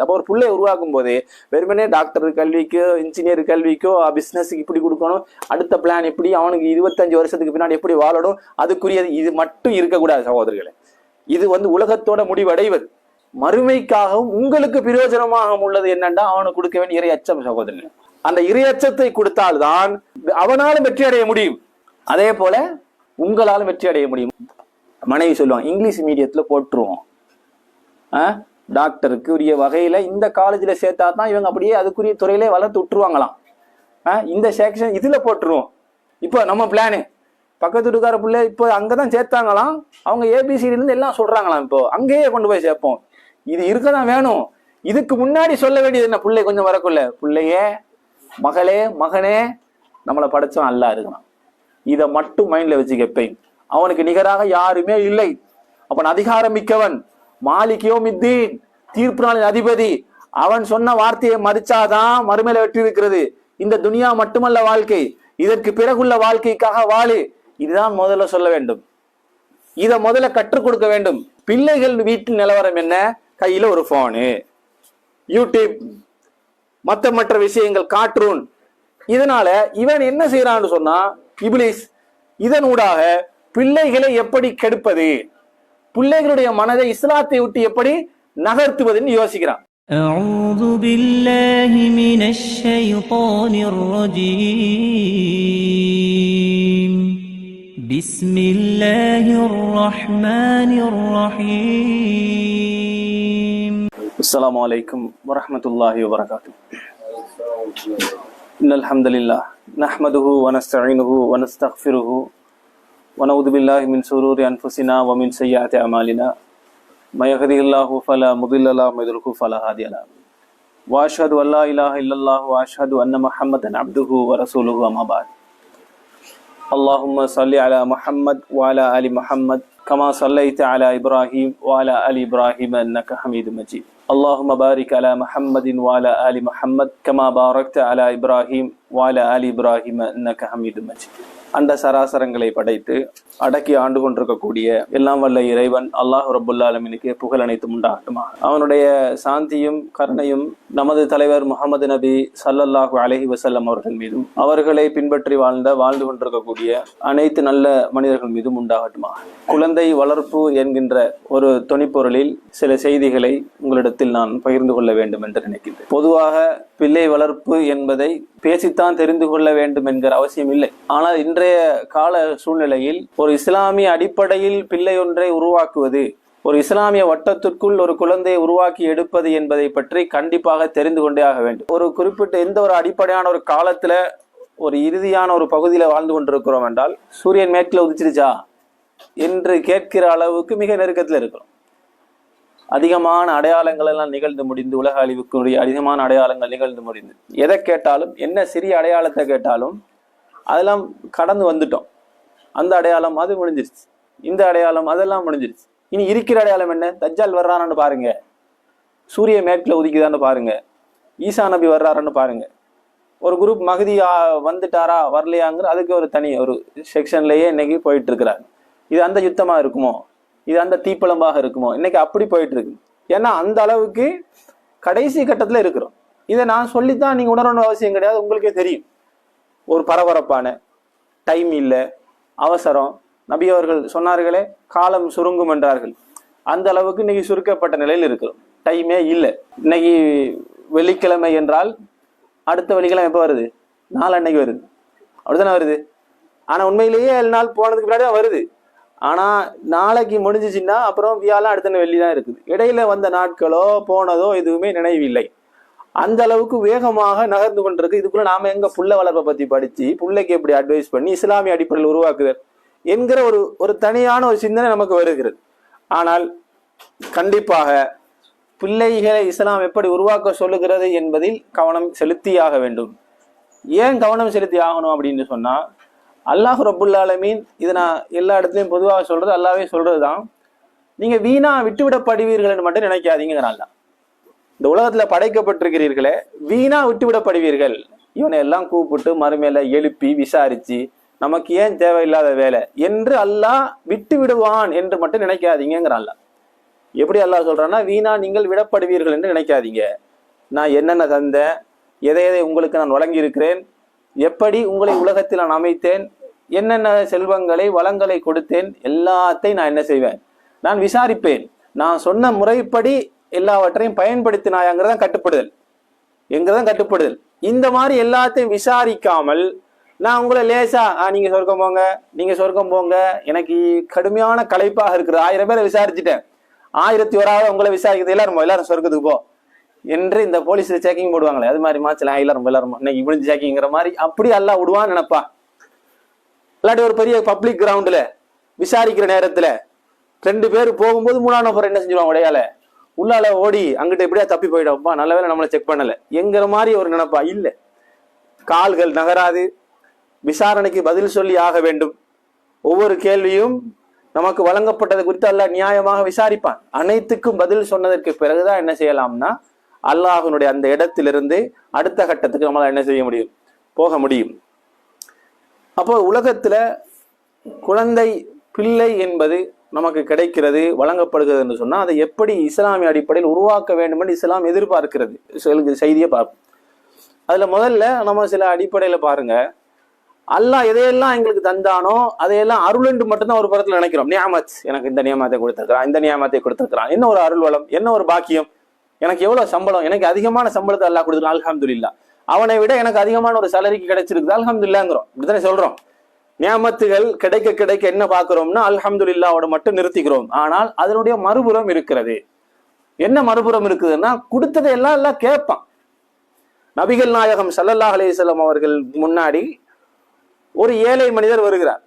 அப்போ ஒரு பிள்ளையை உருவாக்கும் போது வெறுமனே டாக்டர் கல்விக்கோ இன்ஜினியர் கல்விக்கோ பிசினஸுக்கு இப்படி கொடுக்கணும், அடுத்த பிளான் எப்படி, அவனுக்கு 25 வருஷத்துக்கு பின்னாடி எப்படி வாழணும், அதுக்குரியது இது மட்டும் இருக்கக்கூடாது சகோதரர்களே. இது உலகத்தோட முடிவடைவது. மறுமைக்காகவும் உங்களுக்கு பிரயோஜனமாக உள்ளது என்னன்னா அவனுக்கு கொடுக்க வேண்டிய இறை அச்சம் சகோதரர்கள். அந்த இறை அச்சத்தை கொடுத்தால்தான் அவனாலும் வெற்றி அடைய முடியும். அதே போல உங்களாலும் வெற்றி அடைய முடியும். மனைவி சொல்லுவாங்க, இங்கிலீஷ் மீடியத்துல போட்டுருவோம், டாக்டருக்கு உரிய வகையில இந்த காலேஜ்ல சேர்த்தா தான் இவங்க அப்படியே அதுக்குரிய துறையிலே வளர்த்து விட்டுருவாங்களாம். இந்த செக்ஷன் இதுல போட்டுருவோம். இப்போ நம்ம பிளானு பக்கத்து வீட்டுக்கார பிள்ளை இப்போ அங்கதான் சேர்த்தாங்களாம், அவங்க ஏபிசிடி இருந்து எல்லாம் சொல்றாங்களாம், இப்போ அங்கேயே கொண்டு போய் சேர்ப்போம். இது இருக்கதான் வேணும். இதுக்கு முன்னாடி சொல்ல வேண்டியது என்ன? பிள்ளை கொஞ்சம் வரக்குள்ள, பிள்ளையே மகளே மகனே நம்மளை படைச்சவன் அல்லா இருக்கணும். இதை மட்டும் மைண்ட்ல வச்சு கேட்பேன். அவனுக்கு நிகராக யாருமே இல்லை. அவன் அதிகாரம் மிக்கவன், மாலிகியோ மித்தீன், தீர்ப்பு நாளின் அதிபதி. அவன் சொன்ன வார்த்தையை மதிச்சாதான் மறுமையில வெற்றி இருக்கிறது. இந்த துனியா மட்டுமல்ல வாழ்க்கை, இதற்கு பிறகுள்ள வாழ்க்கைக்காக வாழு. இதுதான் முதல்ல சொல்ல வேண்டும். இதை முதல்ல கற்றுக் கொடுக்க வேண்டும். பிள்ளைகள் வீட்டில் நிலவரம் என்ன? கையில ஒரு போனு, யூடியூப், மற்ற விஷயங்கள், கார்ட்டூன். இதனால இவன் என்ன செய்யறான்னு சொன்னா இப்லீஸ் இதனூடாக பிள்ளைகளை எப்படி கெடுப்பது, பிள்ளைகளுடைய மனதை இஸ்லாத்தை விட்டு எப்படி நகர்த்துவதுன்னு யோசிக்கிறான். أعوذ بالله من الشيطان الرجيم بسم الله الرحمن الرحيم السلام عليكم ورحمة الله وبركاته. إن الحمد لله نحمده ونستعينه ونستغفره ونعوذ بالله من شرور أنفسنا ومن سيئات أعمالنا ما يهده الله فلا مضل له ومن يضلل فلا هادي له وأشهد أن لا إله إلا الله وأشهد أن محمدا عبده ورسوله أما بعد. اللهم صل على محمد وعلى آل محمد كما صليت على إبراهيم وعلى آل إبراهيم إنك حميد مجيد. اللهم بارك على محمد وعلى آل محمد كما باركت على إبراهيم وعلى آل إبراهيم إنك حميد مجيد. அண்ட சராசரங்களை படைத்து அடக்கி ஆண்டு கொண்டிருக்கக்கூடிய எல்லாம் வல்ல இறைவன் அல்லாஹ் ரப்புல் ஆலமீனுக்கு புகழ் அனைத்தும் உண்டாகட்டுமா. அவனுடைய சாந்தியும் கருணையும் நமது தலைவர் முஹம்மது நபி ஸல்லல்லாஹு அலைஹி வஸல்லம் அவர்கள் மீதும் அவர்களை பின்பற்றி வாழ்ந்து கொண்டிருக்கக்கூடிய அனைத்து நல்ல மனிதர்கள் மீதும் உண்டாகட்டுமா. குழந்தை வளர்ப்பு என்கின்ற ஒரு தொனிப்பொருளில் சில செய்திகளை உங்களிடத்தில் நான் பகிர்ந்து கொள்ள வேண்டும் என்று நினைக்கின்றேன். பொதுவாக பிள்ளை வளர்ப்பு என்பதை பேசித்தான் தெரிந்து கொள்ள வேண்டும் என்கிற அவசியம் இல்லை. ஆனால் இன்றைய கால சூழ்நிலையில் ஒரு இஸ்லாமிய அடிப்படையில் பிள்ளை ஒன்றை உருவாக்குவது, ஒரு இஸ்லாமிய வட்டத்திற்குள் ஒரு குழந்தையை உருவாக்கி எடுப்பது என்பதை பற்றி கண்டிப்பாக தெரிந்து கொண்டே ஆக வேண்டும். ஒரு குறிப்பிட்ட எந்த ஒரு அடிப்படையான ஒரு காலத்துல ஒரு இறுதியான ஒரு பகுதியில வாழ்ந்து கொண்டிருக்கிறோம் என்றால், சூரியன் மேற்குல உதிச்சிருச்சா என்று கேட்கிற அளவுக்கு மிக நெருக்கத்தில் இருக்கிறோம். அதிகமான அடையாளங்கள் எல்லாம் நிகழ்ந்து முடிந்து, உலக அழிவுக்குரிய அதிகமான அடையாளங்கள் நிகழ்ந்து முடிந்து, எதை கேட்டாலும், என்ன சிறிய அடையாளத்தை கேட்டாலும் அதெல்லாம் கடந்து வந்துட்டோம். அந்த அடையாளம் அது முடிஞ்சிருச்சு, இந்த அடையாளம் அதெல்லாம் முடிஞ்சிருச்சு. இனி இருக்கிற அடையாளம் என்ன? தஜ்ஜால் வர்றான்னு பாருங்க, சூரிய மேற்குல உதிக்குதான்னு பாருங்க, ஈசா நபி வர்றாருன்னு பாருங்க. ஒரு குரூப் மகதி வந்துட்டாரா வரலையாங்கிற அதுக்கு ஒரு தனி ஒரு செக்ஷன்லயே இன்னைக்கு போயிட்டு இருக்கிறாங்க. இது அந்த யுத்தமா இருக்குமோ, இது அந்த தீப்பழம்பாக இருக்குமோ, இன்னைக்கு அப்படி போயிட்டு இருக்கு. ஏன்னா அந்த அளவுக்கு கடைசி கட்டத்துல இருக்கிறோம். இதை நான் சொல்லித்தான் நீங்க உணரணும் அவசியம் கிடையாது, உங்களுக்கே தெரியும். ஒரு பரபரப்பான டைம் இல்லை, அவசரம். நபி அவர்கள் சொன்னார்களே, காலம் சுருங்கும் என்றார்கள். அந்த அளவுக்கு இன்னைக்கு சுருக்கப்பட்ட நிலையில் இருக்கிறோம். டைமே இல்லை. இன்னைக்கு வெள்ளிக்கிழமை என்றால் அடுத்த வெள்ளிக்கிழமை எப்போ வருது? நாளன்னைக்கு வருது, அப்படித்தானே வருது. ஆனா உண்மையிலேயே 7 நாள் போனதுக்கு முன்னாடி தான் வருது. ஆனா நாளைக்கு முடிஞ்சிச்சுன்னா அப்புறம் வியாழன் அடுத்த வெள்ளி தான் இருக்குது. இடையில வந்த நாட்களோ போனதோ எதுவுமே நினைவில்லை. அந்த அளவுக்கு வேகமாக நகர்ந்து கொண்டிருக்கு. இதுக்குள்ள நாம எங்க புள்ள வளர்ப்பை பத்தி படிச்சு பிள்ளைக்கு எப்படி அட்வைஸ் பண்ணி இஸ்லாமிய அடிப்படையில் உருவாக்குதல் என்கிற ஒரு தனியான ஒரு சிந்தனை நமக்கு வருகிறது. ஆனால் கண்டிப்பாக பிள்ளைகளை இஸ்லாம் எப்படி உருவாக்க சொல்லுகிறது என்பதில் கவனம் செலுத்தியாக வேண்டும். ஏன் கவனம் செலுத்தி ஆகணும் அப்படின்னு சொன்னா, அல்லாஹ் ரப்புல் ஆலமீன், இதை நான் எல்லா இடத்துலையும் பொதுவாக சொல்றது, அல்லாவே சொல்றதுதான், நீங்க வீணா விட்டுவிடப்படுவீர்கள் என்று மட்டும் நினைக்காதீங்கிறான். இந்த உலகத்துல படைக்கப்பட்டிருக்கிறீர்களே, வீணா விட்டுவிடப்படுவீர்கள். இவனை எல்லாம் கூப்பிட்டு மறுமையில எழுப்பி விசாரிச்சு நமக்கு ஏன் தேவையில்லாத வேலை என்று அல்லாஹ் விட்டு விடுவான் என்று மட்டும் நினைக்காதீங்கிறான். எப்படி அல்லாஹ் சொல்றான்னா, வீணா நீங்கள் விடப்படுவீர்கள் என்று நினைக்காதீங்க. நான் என்னென்ன தந்தேன், எதை எதை உங்களுக்கு நான் வழங்கி இருக்கிறேன், எப்படி உங்களை உலகத்தில் நான் அமைத்தேன், என்னென்ன செல்வங்களை வளங்களை கொடுத்தேன், எல்லாத்தையும் நான் என்ன செய்வேன், நான் விசாரிப்பேன். நான் சொன்ன முறைப்படி எல்லாவற்றையும் பயன்படுத்தினாயாங்கிறதான் கட்டுப்படுதல், எங்கிறதான் கட்டுப்படுதல். இந்த மாதிரி எல்லாத்தையும் விசாரிக்காமல் நான் உங்களை லேசா நீங்க சொர்க்கம் போங்க, நீங்க சொர்க்கம் போங்க, எனக்கு கடுமையான களைப்பாக இருக்கிறது, 1000 பேரை விசாரிச்சுட்டேன், 1001 உங்களை விசாரிக்கிறது, எல்லாரும் சொர்க்கத்துக்கு போ என்று இந்த போலீஸ்ல சேக்கிங் போடுவாங்களே, அது மாதிரி மாச்சல எல்லாரும் இன்னைக்கு இப்படி சேக்கிங்கிற மாதிரி அப்படி அல்லாஹ் விடுவான்னு நினைப்பா. இல்லாட்டி ஒரு பெரிய பப்ளிக் கிரவுண்ட்ல விசாரிக்கிற நேரத்துல 2 பேர் போகும்போது 3ஆவது நபர் என்ன செஞ்சிருவாங்க, உடையால உள்ளால ஓடி அங்கிட்ட எப்படியா தப்பி போயிடும்ப்பா, நல்ல வேலை நம்மளை செக் பண்ணல என்கிற மாதிரி ஒரு நினைப்பா. இல்ல, கால்கள் நகராது, விசாரணைக்கு பதில் சொல்லி ஆக வேண்டும். ஒவ்வொரு கேள்வியும் நமக்கு வழங்கப்பட்டது குறித்து அல்லாஹ் நியாயமாக விசாரிப்பான். அனைத்துக்கும் பதில் சொன்னதற்கு பிறகுதான் என்ன செய்யலாம்னா, அல்லாஹ்வினுடைய அந்த இடத்திலிருந்து அடுத்த கட்டத்துக்கு நம்மளால என்ன செய்ய முடியும், போக முடியும். அப்போ உலகத்துல குழந்தை பிள்ளை என்பது நமக்கு கிடைக்கிறது, வழங்கப்படுகிறது என்று சொன்னா, அதை எப்படி இஸ்லாமிய அடிப்படையில் உருவாக்க வேண்டும் என்று இஸ்லாம் எதிர்பார்க்கிறது. செய்தியை பார்ப்போம். அதுல முதல்ல நம்ம சில அடிப்படையில பாருங்க, அல்லாஹ் எதையெல்லாம் எங்களுக்கு தந்தானோ அதையெல்லாம் அருள் என்று மட்டும்தான் ஒரு புறத்துல நினைக்கிறோம். நியாமத், எனக்கு இந்த நியமத்தை கொடுத்திருக்கிறான், இந்த நியமத்தை கொடுத்திருக்கிறான், என்ன ஒரு அருள் வளம், என்ன ஒரு பாக்கியம், எனக்கு எவ்வளவு சம்பளம், எனக்கு அதிகமான சம்பளத்தை அல்லாஹ் கொடுத்துருக்கான், அல்ஹம்துலில்லாஹ், அவனை விட எனக்கு அதிகமான ஒரு சேலரிக்கு கிடைச்சிருக்குது, அல்ஹம்துலில்லாஹ்ங்கிறோம். இப்படித்தானே சொல்றோம். நியாமத்துகள் கிடைக்க கிடைக்க என்ன பார்க்கிறோம்னா, அல்ஹம்துலில்லாஹ்வோட மட்டும் நிறுத்திக்கிறோம். ஆனால் அதனுடைய மறுபுறம் இருக்கிறது. என்ன மறுபுறம் இருக்குதுன்னா, கொடுத்ததை எல்லாம் கேட்பான். நபிகள் நாயகம் ஸல்லல்லாஹு அலைஹி வஸல்லம் அவர்கள் முன்னாடி ஒரு ஏழை மனிதர் வருகிறார்.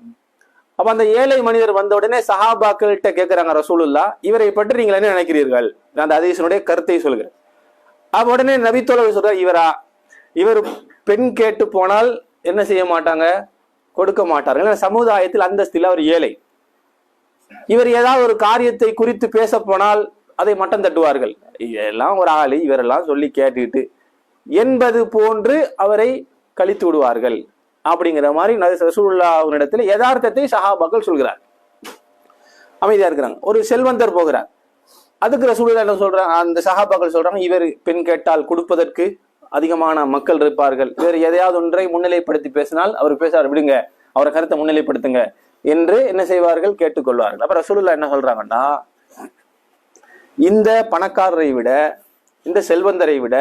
அப்ப அந்த ஏழை மனிதர் வந்த உடனே சஹாபாக்கள்கிட்ட கேட்கிறாங்க, ரசூலுல்லாஹ், இவரை பற்றி நீங்கள் என்ன நினைக்கிறீர்கள், அந்த ஹதீஸினுடைய கருத்தை சொல்கிறேன். அப்ப உடனே நபி தோழர் சொல்றார், இவர் பெண் கேட்டு போனால் என்ன செய்ய மாட்டாங்க, கொடுக்க மாட்டார்கள். சமுதாயத்தில் அந்தஸ்தில் அவர் ஏழை. இவர் ஏதாவது ஒரு காரியத்தை குறித்து பேச போனால் அதை மட்டம் தட்டுவார்கள். இதெல்லாம் ஒரு ஆளு, இவரெல்லாம் சொல்லி கேட்டுக்கிட்டு என்பது போன்று அவரை கழித்து விடுவார்கள். அப்படிங்கிற மாதிரி ரசூலுல்லாஹ்விடத்தில் யதார்த்தத்தை சஹாபாக்கள் சொல்கிறார். அமைதியா இருக்கிறாங்க. ஒரு செல்வந்தர் போகிறார், அதுக்கு ரசூலுல்லாஹ் என்ன சொல்றாங்க, அந்த சஹாபாக்கள் சொல்றாங்க, இவர் பெண் கேட்டால் கொடுப்பதற்கு அதிகமான மக்கள் இருப்பார்கள், இவர் எதையாவது ஒன்றை முன்னிலைப்படுத்தி பேசினால் அவர் பேசார், விடுங்க, அவரை கருத்தை முன்னிலைப்படுத்துங்க என்று என்ன செய்வார்கள், கேட்டுக்கொள்வார்கள். அப்ப ரசூலுல்லாஹ் என்ன சொல்றாங்கன்னா, இந்த பணக்காரரை விட, இந்த செல்வந்தரை விட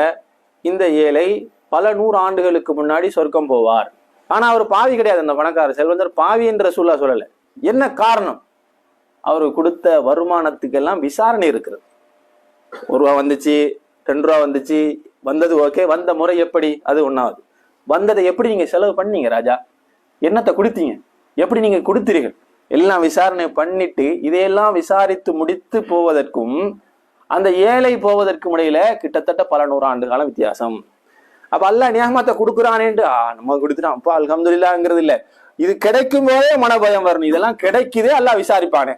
இந்த ஏழை பல 100 ஆண்டுகளுக்கு முன்னாடி சொர்க்கம் போவார். ஆனா அவர் பாவி கிடையாது. அந்த பணக்காரர் செல்வந்தர் பாவி என்று ரசூலுல்லாஹ் சொல்லல. என்ன காரணம், அவரு கொடுத்த வருமானத்துக்கெல்லாம் விசாரணை இருக்கிறது. 1 ரூபா வந்துச்சு, 2 ரூபா வந்துச்சு, வந்தது ஓகே, வந்த முறை எப்படி, அது ஒண்ணாவது. வந்ததை எப்படி நீங்க செலவு பண்ணீங்க ராஜா, என்னத்தை கொடுத்தீங்க, எப்படி நீங்க கொடுத்தீர்கள், எல்லாம் விசாரணை பண்ணிட்டு இதையெல்லாம் விசாரித்து முடித்து போவதற்கும் அந்த ஏழை போவதற்கும் இடையில கிட்டத்தட்ட பல 100 ஆண்டு காலம் வித்தியாசம். அப்ப அல்லாஹ் நியாமத்தை கொடுக்குறானேன்ட்டு நம்ம கொடுத்துட்டான் அப்பா அல்ஹம்துலில்லாஹ்ங்கிறது இல்ல. இது கிடைக்கும் போதே மனபயம் வரணும். இதெல்லாம் கிடைக்குதே அல்லாஹ் விசாரிப்பானே.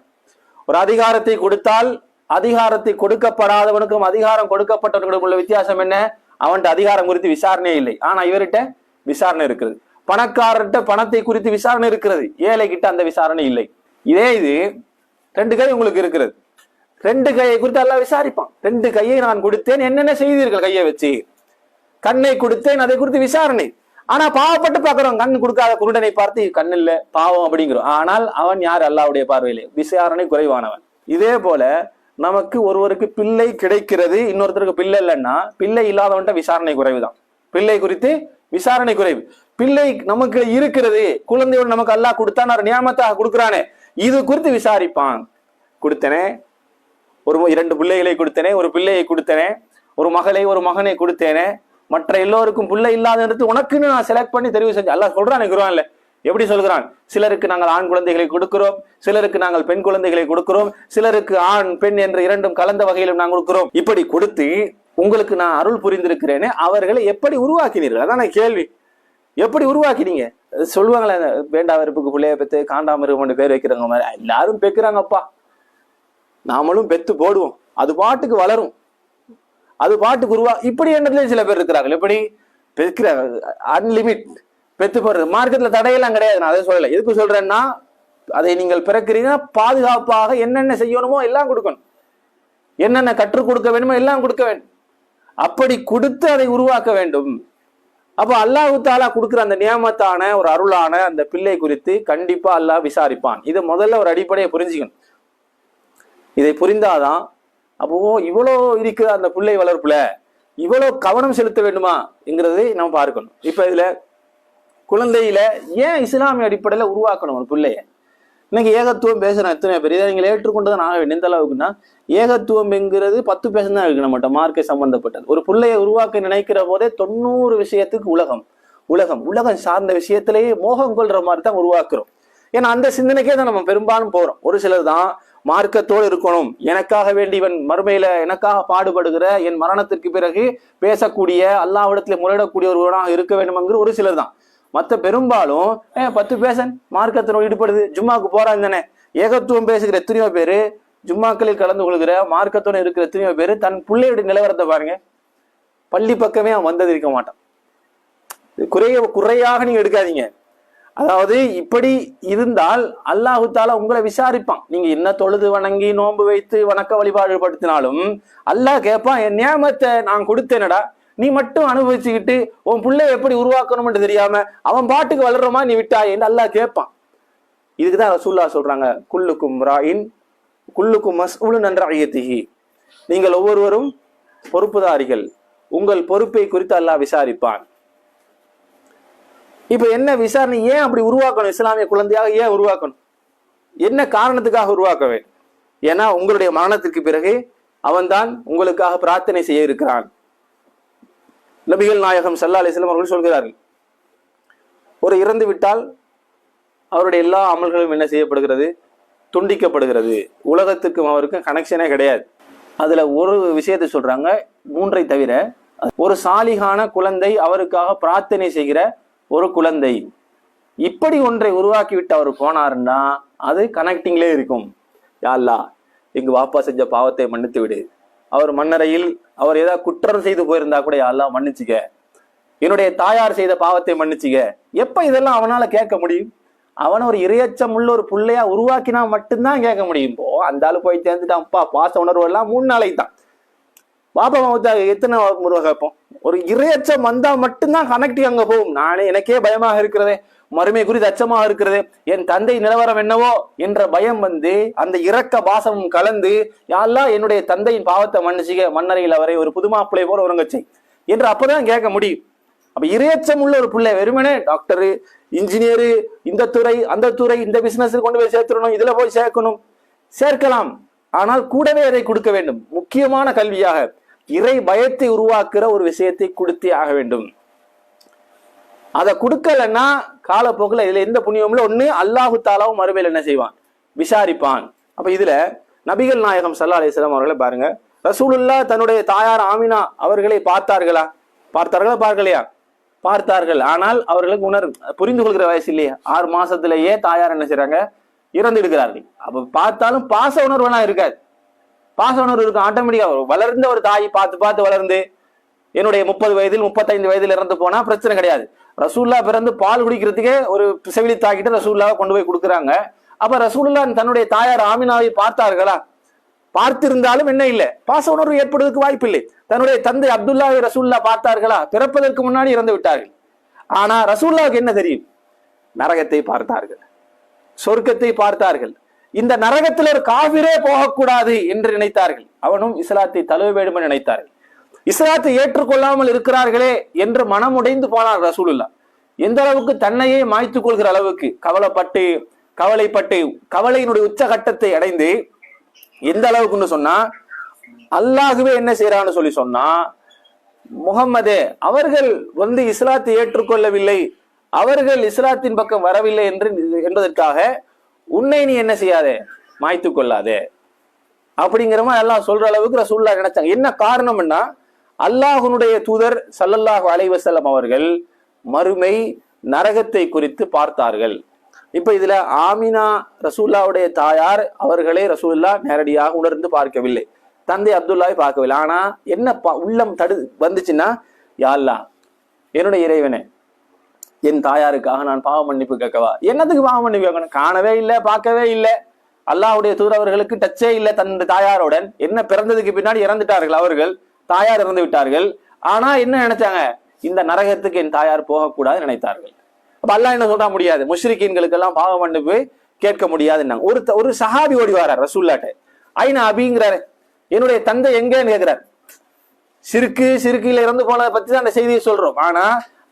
ஒரு அதிகாரத்தை கொடுத்தால் அதிகாரத்தை கொடுக்கப்படாதவனுக்கும் அதிகாரம் கொடுக்கப்பட்டவனுக்கும் உள்ள வித்தியாசம் என்ன, அவன்கிட்ட அதிகாரம் குறித்து விசாரணையே இல்லை, ஆனா இவர்கிட்ட விசாரணை இருக்கிறது. பணக்காரர்கிட்ட பணத்தை குறித்து விசாரணை இருக்கிறது, ஏழை கிட்ட அந்த விசாரணை இல்லை. இது 2 கை உங்களுக்கு இருக்கிறது, 2 கையை குறித்து அல்லாஹ் விசாரிப்பான். 2 கையை நான் கொடுத்தேன், என்னென்ன செய்தீர்கள் கையை வச்சு, கண்ணை கொடுத்தேன், அதை குறித்து விசாரணை. ஆனா பாவப்பட்டு பாக்குறோம், கண் கொடுக்காத குருடனை பார்த்து கண் இல்ல பாவம் அப்படிங்கிறோம். ஆனால் அவன் யார், அல்லாஹ்வுடைய பார்வையிலே விசாரணை குறைவானவன். இதே போல நமக்கு ஒருவருக்கு பிள்ளை கிடைக்கிறது, இன்னொருத்தருக்கு பிள்ளை இல்லைன்னா பிள்ளை இல்லாதவன்ட்ட விசாரணை குறைவுதான். பிள்ளை குறித்து விசாரணை குறைவு. பிள்ளை நமக்கு இருக்கிறது, குழந்தையோடு நமக்கு அல்லாஹ் கொடுத்தான், நியாமத்தாக கொடுக்குறானே, இது குறித்து விசாரிப்பான். கொடுத்தனே, 2 பிள்ளைகளை கொடுத்தனே, ஒரு பிள்ளையை கொடுத்தனே, ஒரு மகளை ஒரு மகனை கொடுத்தேனே, மற்ற எல்லோருக்கும் பிள்ளை இல்லாத உனக்குன்னு நான் செலக்ட் பண்ணி தெரிவு செஞ்சு அல்லாஹ் சொல்றான். குர்ஆன்ல எப்படி சொல்கிறான், சிலருக்கு நாங்கள் ஆண் குழந்தைகளை கொடுக்கிறோம், சிலருக்கு நாங்கள் பெண் குழந்தைகளை கொடுக்கிறோம், சிலருக்கு ஆண் பெண் என்று 2ம் கலந்த வகையிலும் நாங்கள் கொடுக்கிறோம். இப்படி கொடுத்து உங்களுக்கு நான் அருள் புரிந்திருக்கிறேனே, அவர்களை எப்படி உருவாக்கினீர்கள், அதான் கேள்வி. எப்படி உருவாக்கினீங்க? சொல்லுவாங்களே, வேண்டா வெறுப்புக்கு பிள்ளைய பெற்று காண்டாமிருகம் பேர் வைக்கிறாங்க மாதிரி எல்லாரும் பெக்குறாங்கப்பா, நாமளும் பெத்து போடுவோம், அது பாட்டுக்கு வளரும், அது பாட்டுக்கு இப்படி எண்ணத்துல சில பேர் இருக்கிறார்கள். எப்படி பெக்கிறாங்க, அன்லிமிட் பெத்து போடுறது. மார்க்கெட்ல தடையெல்லாம் கிடையாது, நான் அதை சொல்லலை. எதுக்கு சொல்றேன்னா, அதை நீங்கள் பிறக்கிறீங்கன்னா பாதுகாப்பாக என்னென்ன செய்யணுமோ எல்லாம் கொடுக்கணும். என்னென்ன கற்றுக் கொடுக்க வேண்டுமோ எல்லாம் கொடுக்க வேண்டும். அப்படி கொடுத்து அதை உருவாக்க வேண்டும். அப்போ அல்லாஹ் தாலா கொடுக்குற அந்த நியமத்தான ஒரு அருளான அந்த பிள்ளை குறித்து கண்டிப்பா அல்லாஹ் விசாரிப்பான். இதை முதல்ல ஒரு அடிப்படையை புரிஞ்சுக்கணும். இதை புரிந்தாதான் அப்போ இவ்வளோ இருக்கிற அந்த பிள்ளை வளர்ப்புல இவ்வளோ கவனம் செலுத்த வேண்டுமா என்கிறதை நம்ம பார்க்கணும். இப்ப இதுல குழந்தையில ஏன் இஸ்லாமிய அடிப்படையில உருவாக்கணும் ஒரு பிள்ளைய? இன்னைக்கு ஏகத்துவம் பேசுறோம் எத்தனை பேர், இதை நீங்கள் ஏற்றுக்கொண்டதான் நான் எந்த அளவுக்குன்னா ஏகத்துவம் என்கிறது 10% தான் இருக்கு நம்மகிட்ட மார்க்கை சம்பந்தப்பட்டது. ஒரு பிள்ளையை உருவாக்க நினைக்கிற போதே 90 விஷயத்துக்கு உலகம் சார்ந்த விஷயத்திலேயே மோகம் கொள்ற மாதிரி தான் உருவாக்குறோம். ஏன்னா அந்த சிந்தனைக்கே தான் நம்ம பெரும்பாலும் போறோம். ஒரு சிலர் தான் மார்க்கத்தோடு இருக்கணும், எனக்காக வேண்டி இவன் மறுமையில எனக்காக பாடுபடுகிற, என் மரணத்திற்கு பிறகு பேசக்கூடிய, அல்லாஹ்விடத்துல முறையிடக்கூடிய ஒருவனாக இருக்க வேண்டும்ங்கிற ஒரு சிலர் தான். மற்ற பெரும்பாலும் 10 பேசன் மார்க்கத்தினோடு ஈடுபடுது, ஜும்மாவுக்கு போறாங்க தானே. ஏகத்துவம் பேசுகிற எத்தனையோ பேரு, ஜும்மாக்களில் கலந்து கொள்கிற மார்க்கத்தோடு இருக்கிற எத்தனையோ பேரு தன் பிள்ளையுடைய நிலவரத்தை பாருங்க. பள்ளி பக்கமே அவன் வந்தது இருக்க மாட்டான். குறையாக நீங்க எடுக்காதீங்க. அதாவது இப்படி இருந்தால் அல்லாஹு தாலா உங்களை விசாரிப்பான். நீங்க என்ன தொழுது வணங்கி நோன்பு வைத்து வணக்க வழிபாடு படுத்தினாலும் அல்லாஹ் கேட்பான், என் நியமத்தை நான் கொடுத்தேனடா, நீ மட்டும் அனுபவிச்சுக்கிட்டு உன் பிள்ளை எப்படி உருவாக்கணும்னு தெரியாம அவன் பாட்டுக்கு வளர்றமா நீ விட்டாய் என்று அல்லாஹ் கேட்பான். இதுக்குதான் ரசூலுல்லாஹ் சொல்றாங்க, குல்லுக்கும் ராயின் குல்லுக்கும் மஸ்ஊலுன் அன் ரஅய்யத்திஹி, நீங்கள் ஒவ்வொருவரும் பொறுப்புதாரிகள், உங்கள் பொறுப்பை குறித்து அல்லாஹ் விசாரிப்பான். இப்ப என்ன விசாரணை? ஏன் அப்படி உருவாக்கணும்? இஸ்லாமிய குழந்தையாக ஏன் உருவாக்கணும்? என்ன காரணத்துக்காக உருவாக்க வேண்டும்? ஏன்னா உங்களுடைய மரணத்திற்கு பிறகு அவன்தான் உங்களுக்காக பிரார்த்தனை செய்ய இருக்கிறான். நபிகள் நாயகம் ஸல்லல்லாஹு அலைஹி வஸல்லம் அவர்கள் சொல்கிறார்கள், ஒரு இறந்து விட்டால் அவருடைய எல்லா அமல்களும் என்ன செய்யப்படுகிறது? துண்டிக்கப்படுகிறது. உலகத்துக்கும் அவருக்கும் கனெக்ஷனே கிடையாது. அதுல ஒரு விஷயத்தை சொல்றாங்க, 3ஐ தவிர ஒரு சாலிகான குழந்தை, அவருக்காக பிரார்த்தனை செய்கிற ஒரு குழந்தை, இப்படி ஒன்றை உருவாக்கி விட்டு அவர் போனாருன்னா அது கனெக்டிங்லே இருக்கும். யா அல்லாஹ், எங்க வாப்பா செஞ்ச பாவத்தை மன்னித்து விடு, அவர் மண்ணறையில் அவர் ஏதாவது குற்றம் செய்து போயிருந்தா கூட யா அல்லாஹ் மன்னிச்சுக்க, என்னுடைய தாயார் செய்த பாவத்தை மன்னிச்சுக்க. எப்ப இதெல்லாம் அவனால கேட்க முடியும்? அவனை ஒரு இரையச்சம் உள்ள ஒரு பிள்ளையா உருவாக்கினா மட்டும்தான் கேட்க முடியும். போ அந்த ஆளு போய் சேர்ந்துட்டான், அப்பா பாச உணர்வு எல்லாம் 3 நாளைக்கு தான். பாப்பா மாவத்தாக எத்தனை முறை கேட்போம்? ஒரு இரையச்சம் வந்தா மட்டும்தான் கனெக்டிங் அங்க போகும். நானே எனக்கே பயமாக இருக்கிறதே, மறுமை குறித்து அச்சமாக இருக்கிறது, என் தந்தை நிலவரம் என்னவோ என்ற பயம் வந்து அந்த இரக்க பாசமும் கலந்து, யா அல்லாஹ் என்னுடைய தந்தையின் பாவத்தை மன்னிச்சுக்க, மண்ணறையில் அவரை ஒரு புது மாப்பிள்ளை போல உறங்கச்சை என்று அப்பதான் கேட்க முடியும். அப்ப இரையச்சம் உள்ள ஒரு பிள்ளை வெறுமனே டாக்டரு, இன்ஜினியரு, இந்த துறை அந்த துறை, இந்த பிசினஸ் கொண்டு போய் சேர்த்துடணும், இதுல போய் சேர்க்கணும், சேர்க்கலாம். ஆனால் கூடவே அதை கொடுக்க வேண்டும். முக்கியமான கல்வியாக இறை பயத்தை உருவாக்குற ஒரு விஷயத்தை கொடுத்தே ஆக வேண்டும். அதை கொடுக்கலன்னா காலப்போக்கில் இதுல எந்த புண்ணியமும் இல்லை. ஒண்ணு அல்லாஹு தாலாவும் மறுமையில் என்ன செய்வான்? விசாரிப்பான். அப்ப இதுல நபிகள் நாயகம் ஸல்லல்லாஹு அலைஹி வஸல்லம் அவர்களை பாருங்க, ரசூலுல்லாஹ் தன்னுடைய தாயார் ஆமினா அவர்களை பார்த்தார்களா? பார்க்கலையா? பார்த்தார்கள். ஆனால் அவர்களுக்கு புரிந்து கொள்கிற வயசு இல்லையே, 6 மாசத்திலேயே தாயார் என்ன செய்றாங்க? இறந்து எடுக்கிறார்கள். அப்ப பார்த்தாலும் பாச உணர்வுலாம் இருக்காது. பாச உணர்வு இருக்கும் ஆட்டோமேட்டிக்கா. வளர்ந்த ஒரு தாய் பார்த்து வளர்ந்து என்னுடைய 30 வயதில் 35 வயதில் இறந்து போனா பிரச்சனை கிடையாது. ரசூல்லா பிறந்து பால் குடிக்கிறதுக்கே ஒரு செவிலி தாக்கிட்டு ரசூல்லாவை கொண்டு போய் கொடுக்குறாங்க. அப்ப ரசூலுல்லா தன்னுடைய தாயார் ஆமினாவை பார்த்தார்களா? பார்த்திருந்தாலும் என்ன இல்லை, பாச உணர்வு ஏற்படுவதற்கு வாய்ப்பு இல்லை. தன்னுடைய தந்தை அப்துல்லாவை ரசூல்லா பார்த்தார்களா? பிறப்பதற்கு முன்னாடி இறந்து விட்டார்கள். ஆனா ரசூல்லாவுக்கு என்ன தெரியும்? நரகத்தை பார்த்தார்கள், சொர்க்கத்தை பார்த்தார்கள். இந்த நரகத்தில் ஒரு காபிரே போகக்கூடாது என்று நினைத்தார்கள். அவனும் இஸ்லாத்தை தழுவ வேண்டும் என்று நினைத்தார்கள். இஸ்லாத்தை ஏற்றுக்கொள்ளாமல் இருக்கிறார்களே என்று மனமுடைந்து போனார் ரசூலுல்லா. எந்த அளவுக்கு தன்னையே மாய்த்துக் கொள்கிற அளவுக்கு கவலைப்பட்டு கவலையினுடைய உச்சகட்டத்தை அடைந்து, எந்த அளவுக்குன்னு சொன்னா அல்லாஹுவே என்ன செய்யறான்னு சொல்லி சொன்னா, முகம்மதே அவர்கள் இஸ்லாத்தை ஏற்றுக்கொள்ளவில்லை, அவர்கள் இஸ்லாத்தின் பக்கம் வரவில்லை என்பதற்காக உன்னை நீ என்ன செய்யாதே, மாய்த்து கொள்ளாதே அப்படிங்கிற மாதிரி அல்லாஹ் சொல்ற அளவுக்கு ரசூலுல்லாஹ் நினைச்சாங்க. என்ன காரணம்னா, அல்லாஹ்வுடைய தூதர் ஸல்லல்லாஹு அலைஹி வஸல்லம் அவர்கள் மறுமை நரகத்தை குறித்து பார்த்தார்கள். இப்ப இதுல ஆமினா ரசூலுல்லாஹ்வுடைய தாயார் அவர்களே ரசூலுல்லாஹ் நேரடியாக உணர்ந்து பார்க்கவில்லை, தந்தை அப்துல்லாவை பார்க்கவில்லை. ஆனா என்ன உள்ளம் வந்துச்சுன்னா, யா அல்லாஹ் என்னுடைய இறைவனே, என் தாயாருக்காக நான் பாவ மன்னிப்பு கேட்கவா? என்னத்துக்கு பாவ மன்னிப்பு கேட்கணும்? காணவே இல்லை, பார்க்கவே இல்லை, அல்லாஹ்வுடைய தூதரவர்களுக்கு டச்சே இல்லை தன் தாயாருடன். என்ன பிறந்ததுக்கு பின்னாடி இறந்துட்டார்கள் அவர்கள், தாயார் இறந்து விட்டார்கள். ஆனா என்ன நினைச்சாங்க, இந்த நரகத்துக்கு என் தாயார் போகக்கூடாதுன்னு நினைத்தார்கள். அப்ப அல்லாஹ் என்ன சொல்ல முடியாது, முஷ்ரிக்கீன்களுக்கு எல்லாம் பாவ மன்னிப்பு கேட்க முடியாதுன்னாங்க. ஒரு சஹாபி ஓடி வரார் ரசூலுல்லாஹ்ட்ட, ஐனா அபிங்கிறாரு, என்னுடைய தந்தை எங்கன்னு கேட்கிறார். சிறுக்கில இறந்து போனதை பத்தி தான் அந்த செய்தியை சொல்றோம். ஆனா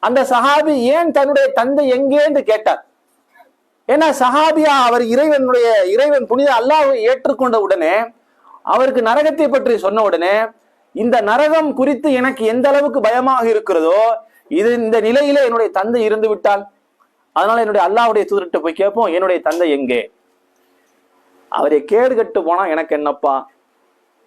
அந்த சஹாபி ஏன் தன்னுடைய தந்தை எங்கேன்னு கேட்டார்? ஏன்னா சஹாபியா அவர் இறைவன் புனித அல்லாஹ்வை ஏற்றுக்கொண்ட உடனே, அவருக்கு நரகத்தை பற்றி சொன்ன உடனே, இந்த நரகம் குறித்து எனக்கு எந்த அளவுக்கு பயமாக இருக்கிறதோ, இந்த நிலையில என்னுடைய தந்தை இருந்து விட்டால், அதனால என்னுடைய அல்லாஹ்வுடைய தூதர்கிட்ட போய் கேட்போம், என்னுடைய தந்தை எங்கே? அவரை கேடு கட்டு போனா எனக்கு என்னப்பா,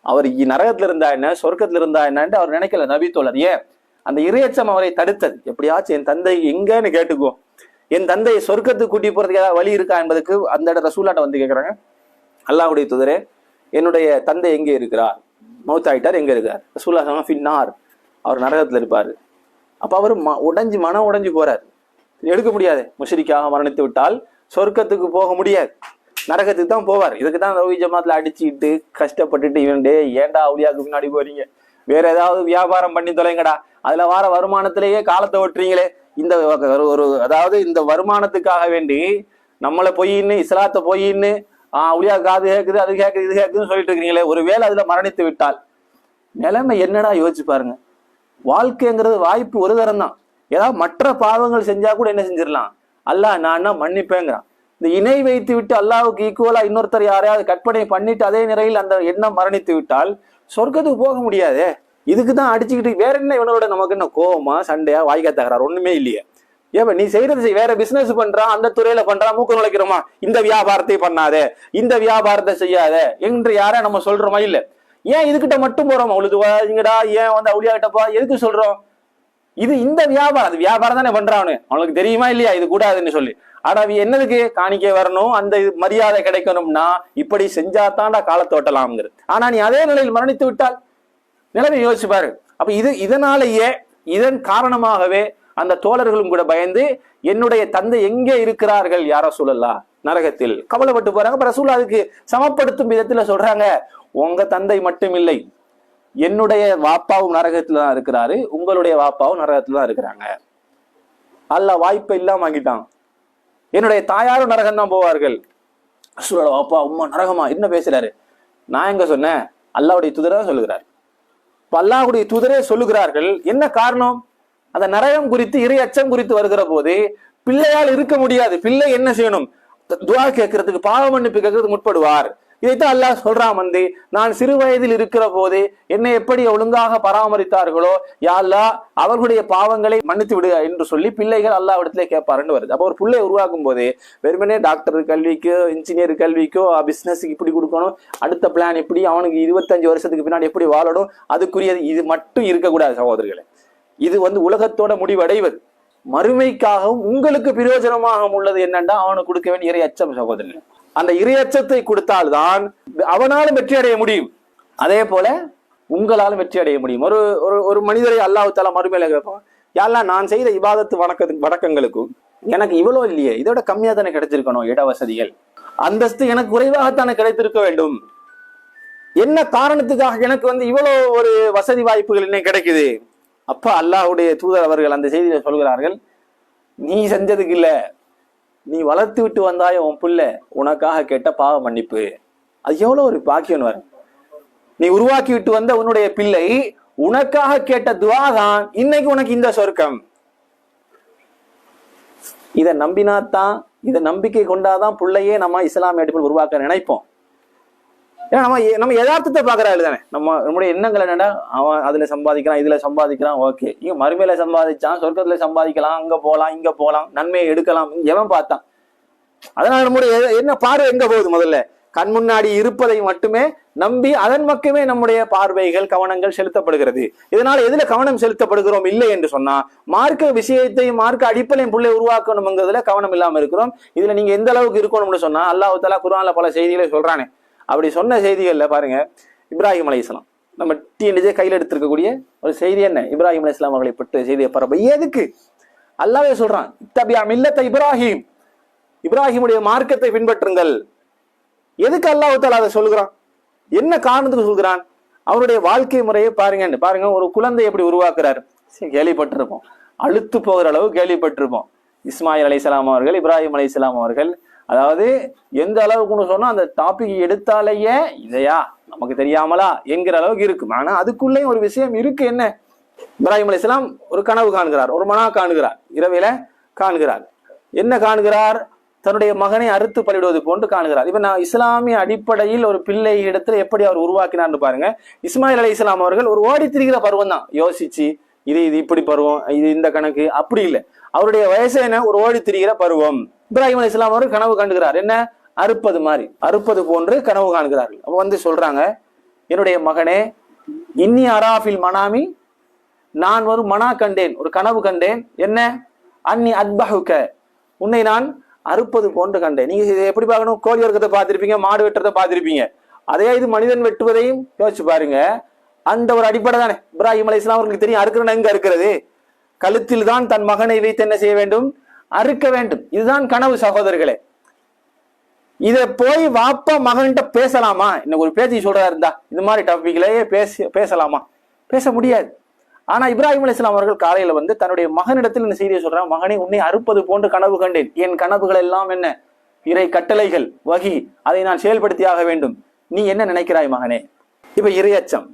அவர் நரகத்துல இருந்தா என்ன, சொர்க்கத்துல இருந்தா என்னன்னு அவர் நினைக்கல நபி தோழர். ஏன்? அந்த இறையச்சம் அவரை தடுத்தது. எப்படியாச்சும் என் தந்தை எங்கன்னு கேட்டுக்கோ, என் தந்தையை சொர்க்கத்துக்கு கூட்டி போறதுக்கு ஏதாவது வழி இருக்கா என்பதுக்கு அந்த இடம் ரசூலாட்ட வந்து கேட்கிறாங்க, அல்லாஹ்வுடைய தூதரே என்னுடைய தந்தை எங்கே இருக்கிறார், மௌத்தாயிட்டார், எங்க இருக்கார்? ரசூலுல்லாஹ் ஸல்லல்லாஹு அலைஹி வஸல்லம், அவர் நரகத்துல இருப்பாரு. அப்ப அவர் மனம் உடைஞ்சு போறாரு. எடுக்க முடியாது, முஷ்ரிக்காக மரணித்து விட்டால் சொர்க்கத்துக்கு போக முடியாது, நரகத்துக்கு தான் போவார். இதுக்கு தான் ரவி ஜமாத்துல அடிச்சுட்டு கஷ்டப்பட்டுட்டு இவன்டே ஏன்டா அவுலியாவுக்கு பின்னாடி போறீங்க, வேற ஏதாவது வியாபாரம் பண்ணி தொலைங்கடா, அதுல வார வருமானத்திலேயே காலத்தை ஓட்டுறீங்களே, இந்த அதாவது இந்த வருமானத்துக்காக வேண்டி நம்மளை பொய்ன்னு இஸ்லாத்தை பொய்ன்னு அவுலியா காது கேட்குது, அது கேட்குது, இது கேட்குதுன்னு சொல்லிட்டு இருக்கீங்களே, ஒருவேளை அதுல மரணித்து விட்டால் நிலைமை என்னடா யோசிச்சு பாருங்க. வாழ்க்கைங்கிறது வாய்ப்பு ஒரு தரம் தான். ஏதாவது மற்ற பாவங்கள் செஞ்சா கூட என்ன செஞ்சிடலாம், அல்லாஹ் நான் மன்னிப்பேங்கிறான். இந்த இணை வைத்து விட்டு அல்லாஹ்வுக்கு ஈக்குவலா இன்னொருத்தர் யாரையாவது கற்பனை பண்ணிட்டு அதே நிலையில் அந்த எண்ணம் மரணித்து விட்டால் சொர்க்கத்துக்கு போக முடியாது. இதுக்கு தான் அடிச்சுக்கிட்டு வேற என்ன இவனோட நமக்கு என்ன கோவமா சண்டையா வாய்க்கா தகராறு ஒண்ணுமே இல்லையே. ஏப்ப நீ செய்யறது வேற பிசினஸ் பண்றான், அந்த துறையில பண்றான், மூக்க நுழைக்கிறோமா, இந்த வியாபாரத்தை பண்ணாத, இந்த வியாபாரத்தை செய்யாத என்று யார நம்ம சொல்றோமா? இல்ல. ஏன் இதுகிட்ட மட்டும் போறோம், அவளுக்குடா ஏன் வந்து அவுளியா கிட்டப்பா எதுக்கு சொல்றோம்? இந்த வியாபாரம், அது வியாபாரம் தானே பண்றான்னு அவனுக்கு தெரியுமா இல்லையா இது கூடாதுன்னு சொல்லி. ஆனா என்னதுக்கு காணிக்கை வரணும், அந்த மரியாதை கிடைக்கணும்னா இப்படி செஞ்சாத்தான்டா காலத்தை ஓட்டலாம்ங்கிறது. ஆனா நீ அதே நிலையில் மரணித்து விட்டால் நிலைமை யோசிச்சு பாரு. அப்ப இதனாலேயே இதன் காரணமாகவே அந்த தோழர்களும் கூட பயந்து என்னுடைய தந்தை எங்கே இருக்கிறார்கள் யா ரசூலல்லாஹ், நரகத்தில், கவலைப்பட்டு போறாங்க. அப்ப ரசூல் அதுக்கு சமப்படுத்தும் விதத்துல சொல்றாங்க, உங்க தந்தை மட்டும் இல்லை, என்னுடைய வாப்பாவும் நரகத்துல தான் இருக்கிறாரு, உங்களுடைய வாப்பாவும் நரகத்துல தான் இருக்கிறாங்க. அல்லாஹ் வாய்ப்பை இல்லாம ஆகிட்டான். என்னுடைய தாயாரும் நரகம் தான் போவார்கள். ரசூலோட வாப்பா உம்மா நரகமா என்ன பேசுறாரு? நான் எங்க சொன்னேன், அல்லாஹ்வுடைய தூதரே சொல்லுகிறார். அல்லாஹ்வுடைய தூதரே சொல்லுகிறார்கள். என்ன காரணம்? அந்த நரகம் குறித்து இறை அச்சம் குறித்து வருகிற போது பிள்ளையால் இருக்க முடியாது. பிள்ளை என்ன செய்யணும்? துஆ கேட்கறதுக்கு, பாவ மன்னிப்பு கேட்கறதுக்கு முற்படுவார். இதைத்தான் அல்லாஹ் சொல்றான், வந்து நான் சிறு வயதில் இருக்கிற போது என்னை எப்படி ஒழுங்காக பராமரித்தார்களோ யா அல்லாஹ் அவர்களுடைய பாவங்களை மன்னித்து விடு என்று சொல்லி பிள்ளைகள் அல்லாஹ் இடத்திலே கேட்பாருன்னு வருது. அப்போ ஒரு பிள்ளை உருவாக்கும் போது வெறுமனே டாக்டர் கல்விக்கோ இன்ஜினியர் கல்விக்கோ பிசினஸுக்கு இப்படி கொடுக்கணும், அடுத்த பிளான் இப்படி, அவனுக்கு 25 வருஷத்துக்கு பின்னாடி எப்படி வாழணும், அதுக்குரியது இது மட்டும் இருக்கக்கூடாது சகோதரர்களே. இது உலகத்தோட முடிவடைவது, மறுமைக்காகவும் உங்களுக்கு பிரயோஜனமாக உள்ளது என்னன்னா அவனுக்கு கொடுக்க வேண்டிய இறை அச்சம் சகோதரர்கள். அந்த இறையச்சத்தை கொடுத்தால்தான் அவனாலும் வெற்றி அடைய முடியும். அதே போல உங்களாலும் வெற்றி அடைய முடியும். ஒரு மனிதரை அல்லாஹ் தஆலா மறுமையில கேட்பான், யாரெல்லாம் நான் செய்த இபாதத்து வணக்கங்களுக்கும் எனக்கு இவ்வளவு இல்லையே, இதோட கம்மியா தானே கிடைச்சிருக்கணும், இட வசதிகள் அந்தஸ்து எனக்கு குறைவாகத்தானே கிடைத்திருக்க வேண்டும், என்ன காரணத்துக்காக எனக்கு இவ்வளவு ஒரு வசதி வாய்ப்புகள் என்ன கிடைக்குது? அப்ப அல்லாஹ்வுடைய தூதர் அவர்கள் அந்த செய்தியை சொல்கிறார்கள், நீ செஞ்சதுக்கு இல்ல, நீ வளர்த்து விட்டு வந்தாய உன் பிள்ளை உனக்காக கேட்ட பாவ மன்னிப்பு, அது எவ்வளவு ஒரு பாக்கியம் வரும். நீ உருவாக்கி விட்டு வந்த உன்னுடைய பிள்ளை உனக்காக கேட்ட துஆ தான் இன்னைக்கு உனக்கு இந்த சொர்க்கம். இதை நம்பினாத்தான், இதை நம்பிக்கை கொண்டாதான் பிள்ளையே நம்ம இஸ்லாமிய அடிப்படையில் உருவாக்க நினைப்போம். ஏன்னா நம்ம யதார்த்தத்தை பாக்குறாரு தானே, நம்முடைய எண்ணங்கள் என்னன்னா அவன் அதுல சம்பாதிக்கிறான், இதுல சம்பாதிக்கிறான், ஓகே, இங்க மறுமையில சம்பாதிச்சான், சொர்க்கத்துல சம்பாதிக்கலாம், அங்க போலாம் இங்க போலாம், நன்மையை எடுக்கலாம், எவன் பார்த்தான்? அதனால நம்முடைய என்ன பார்வை எங்க போகுது? முதல்ல கண் முன்னாடி இருப்பதை மட்டுமே நம்பி அதன் பக்கமே நம்முடைய பார்வைகள் கவனங்கள் செலுத்தப்படுகிறது. இதனால எதுல கவனம் செலுத்தப்படுகிறோம் இல்லை என்று சொன்னா, மார்க்க விஷயத்தை மார்க்க அடிப்படையும் பிள்ளை உருவாக்கணும்ங்கிறதுல கவனம் இல்லாம இருக்கிறோம். இதுல நீங்க எந்த அளவுக்கு இருக்கணும்னு சொன்னா, அல்லாஹ் தஆலா குர்ஆன்ல பல செய்திகளை சொல்றானே. அப்படி சொன்ன செய்திகள்ல பாருங்க, இப்ராஹிம் அலைஹிஸ்ஸலாம் நம்ம டிஎன்ஜே கையில் எடுத்திருக்கக்கூடிய ஒரு செய்தி என்ன, இப்ராஹிம் அலைஹிஸ்ஸலாம் அவர்களை பற்றி செய்தியை பரப்ப எதுக்கு அல்லாஹ்வே சொல்றான், இத்தபியா மில்லத்த இப்ராஹிம், இப்ராஹிமுடைய மார்க்கத்தை பின்பற்றுங்கள். எதுக்கு அல்லாஹ் தஆலா அதை சொல்கிறான்? என்ன காரணத்துக்கு சொல்கிறான்? அவருடைய வாழ்க்கை முறையை பாருங்க. ஒரு குழந்தை எப்படி உருவாக்குறாரு கேள்விப்பட்டிருப்போம், அழுத்து போகிற அளவு கேள்விப்பட்டிருப்போம். இஸ்மாயில் அலைஹிஸ்ஸலாம் அவர்கள், இப்ராஹிம் அலைஹிஸ்ஸலாம் அவர்கள், அதாவது எந்த அளவுக்குன்னு சொன்னா அந்த டாபிக் எடுத்தாலேயே இதையா நமக்கு தெரியாமலா என்கிற அளவுக்கு இருக்கும். ஆனா அதுக்குள்ளே ஒரு விஷயம் இருக்கு. என்ன? இப்ராஹிம் அலைஹிஸ்ஸலாம் ஒரு கனவு காணுகிறார், ஒரு மனா காணுகிறார், இரவில காணுகிறார். என்ன காணுகிறார்? தன்னுடைய மகனை அறுத்து பலிடுவது போன்று காணுகிறார். இப்ப நான் இஸ்லாமிய அடிப்படையில் ஒரு பிள்ளை இடத்துல எப்படி அவர் உருவாக்கினார்னு பாருங்க. இஸ்மாயில் அலைஹிஸ்ஸலாம் அவர்கள் ஒரு ஓடி திரிகிற பருவம் தான். யோசிச்சு இது இப்படி பருவம், இது இந்த கணக்கு அப்படி இல்லை. அவருடைய வயசு என்ன? ஒரு ஓடி திரிகிற பருவம். இப்ராஹிம் அலைஹிஸ்ஸலாம் அவர்கள் கனவு காணுகிறார். என்ன? அறுப்பது மாதிரி, அறுப்பது போன்று கனவு காணுகிறார்கள். அப்ப வந்து சொல்றாங்க, என்னுடைய மகனே, இன்னி அராஃபில் மனாமி, நான் ஒரு மனா கண்டேன், ஒரு கனவு கண்டேன். என்ன? அன்னி அத்பஹுக, உன்னை நான் அறுப்பது போன்று கண்டேன். நீங்க இதை எப்படி பார்க்கணும்? கோழி வர்க்கத்தை பார்த்திருப்பீங்க, மாடு வெட்டுறதை பார்த்திருப்பீங்க. அதே இது மனிதன் வெட்டுவதையும் யோசிச்சு பாருங்க. அந்த ஒரு அடிப்படை தானே. இப்ராஹிம் அலைஹிஸ்ஸலாம் அவர்களுக்கு தெரியும் அறுக்கிறேன் எங்க இருக்கிறது, கழுத்தில் தான் தன் மகனை வைத்து என்ன செய்ய வேண்டும்? அறுக்க வேண்டும். இதுதான் கனவு சகோதரர்களே. இத போய் வாப்பா மகன்கிட்ட பேசலாமா? இன்னைக்கு ஒரு பேச்சு சொல்றதா இருந்தா இந்த மாதிரி டாபிக்லயே பேசலாமா? பேச முடியாது. ஆனா இப்ராஹிம் அலைஹிஸ்ஸலாம் அவர்கள் காலையில வந்து தன்னுடைய மகனிடத்தில் இந்த செய்தியை சொல்றாங்க, மகனை உன்னை அறுப்பது போன்று கனவு கண்டேன். என் கனவுகள் எல்லாம் என்ன? இறை கட்டளைகள், வகி, அதை நான் செயல்படுத்தியாக வேண்டும். நீ என்ன நினைக்கிறாய் மகனே? இப்ப இறையச்சம்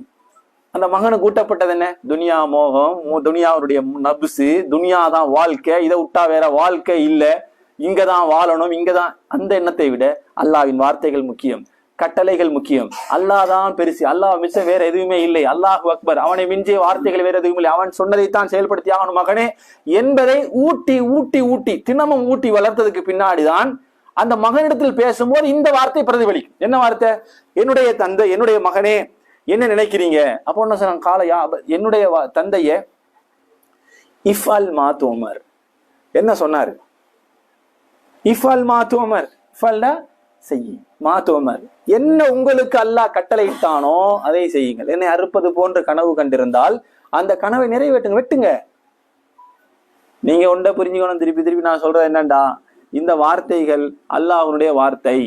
அந்த மகனுக்கு ஊட்டப்பட்டது என்ன? துனியா மோகம், துனியாவுடைய நபுசு, துனியா தான் வாழ்க்கை, இதை விட்டா வேற வாழ்க்கை இல்லை, இங்கதான் வாழணும், இங்கதான். அந்த எண்ணத்தை விட அல்லாஹ்வின் வார்த்தைகள் முக்கியம், கட்டளைகள் முக்கியம். அல்லாஹ் தான் பெருசு, அல்லாஹ் மிச்சம் வேற எதுவுமே இல்லை, அல்லாஹ் அக்பர், அவனை மிஞ்சிய வார்த்தைகள் வேற எதுவும் இல்லை, அவன் சொன்னதைத்தான் செயல்படுத்தி ஆகணும் மகனே என்பதை ஊட்டி ஊட்டி ஊட்டி தினமும் ஊட்டி வளர்த்ததுக்கு பின்னாடிதான் அந்த மகனிடத்தில் பேசும்போது இந்த வார்த்தை பிரதிபலிக்கும். என்ன வார்த்தை? என்னுடைய தந்தை, என்னுடைய மகனே, என்ன நினைக்கிறீங்க? அப்போ என்ன சொன்னாங்க? காலையா என்னுடைய தந்தைய இஃபால் மாத்துமர் என்ன சொன்னாரு? இஃபால் மாத்துமர், இஃபால்னா செய்யி, மாத்துமர் என்ன உங்களுக்கு அல்லாஹ் கட்டளையிட்டானோ அதை செய்யுங்கள். என்னை அறுப்பது போன்று கனவு கண்டிருந்தால் அந்த கனவை நிறைவேற்றுங்க, வெட்டுங்க. நீங்க ஒன்றை புரிஞ்சுக்கணும். திருப்பி திருப்பி நான் சொல்றது என்னண்டா, இந்த வார்த்தைகள் அல்லாஹ்வுடைய வார்த்தை.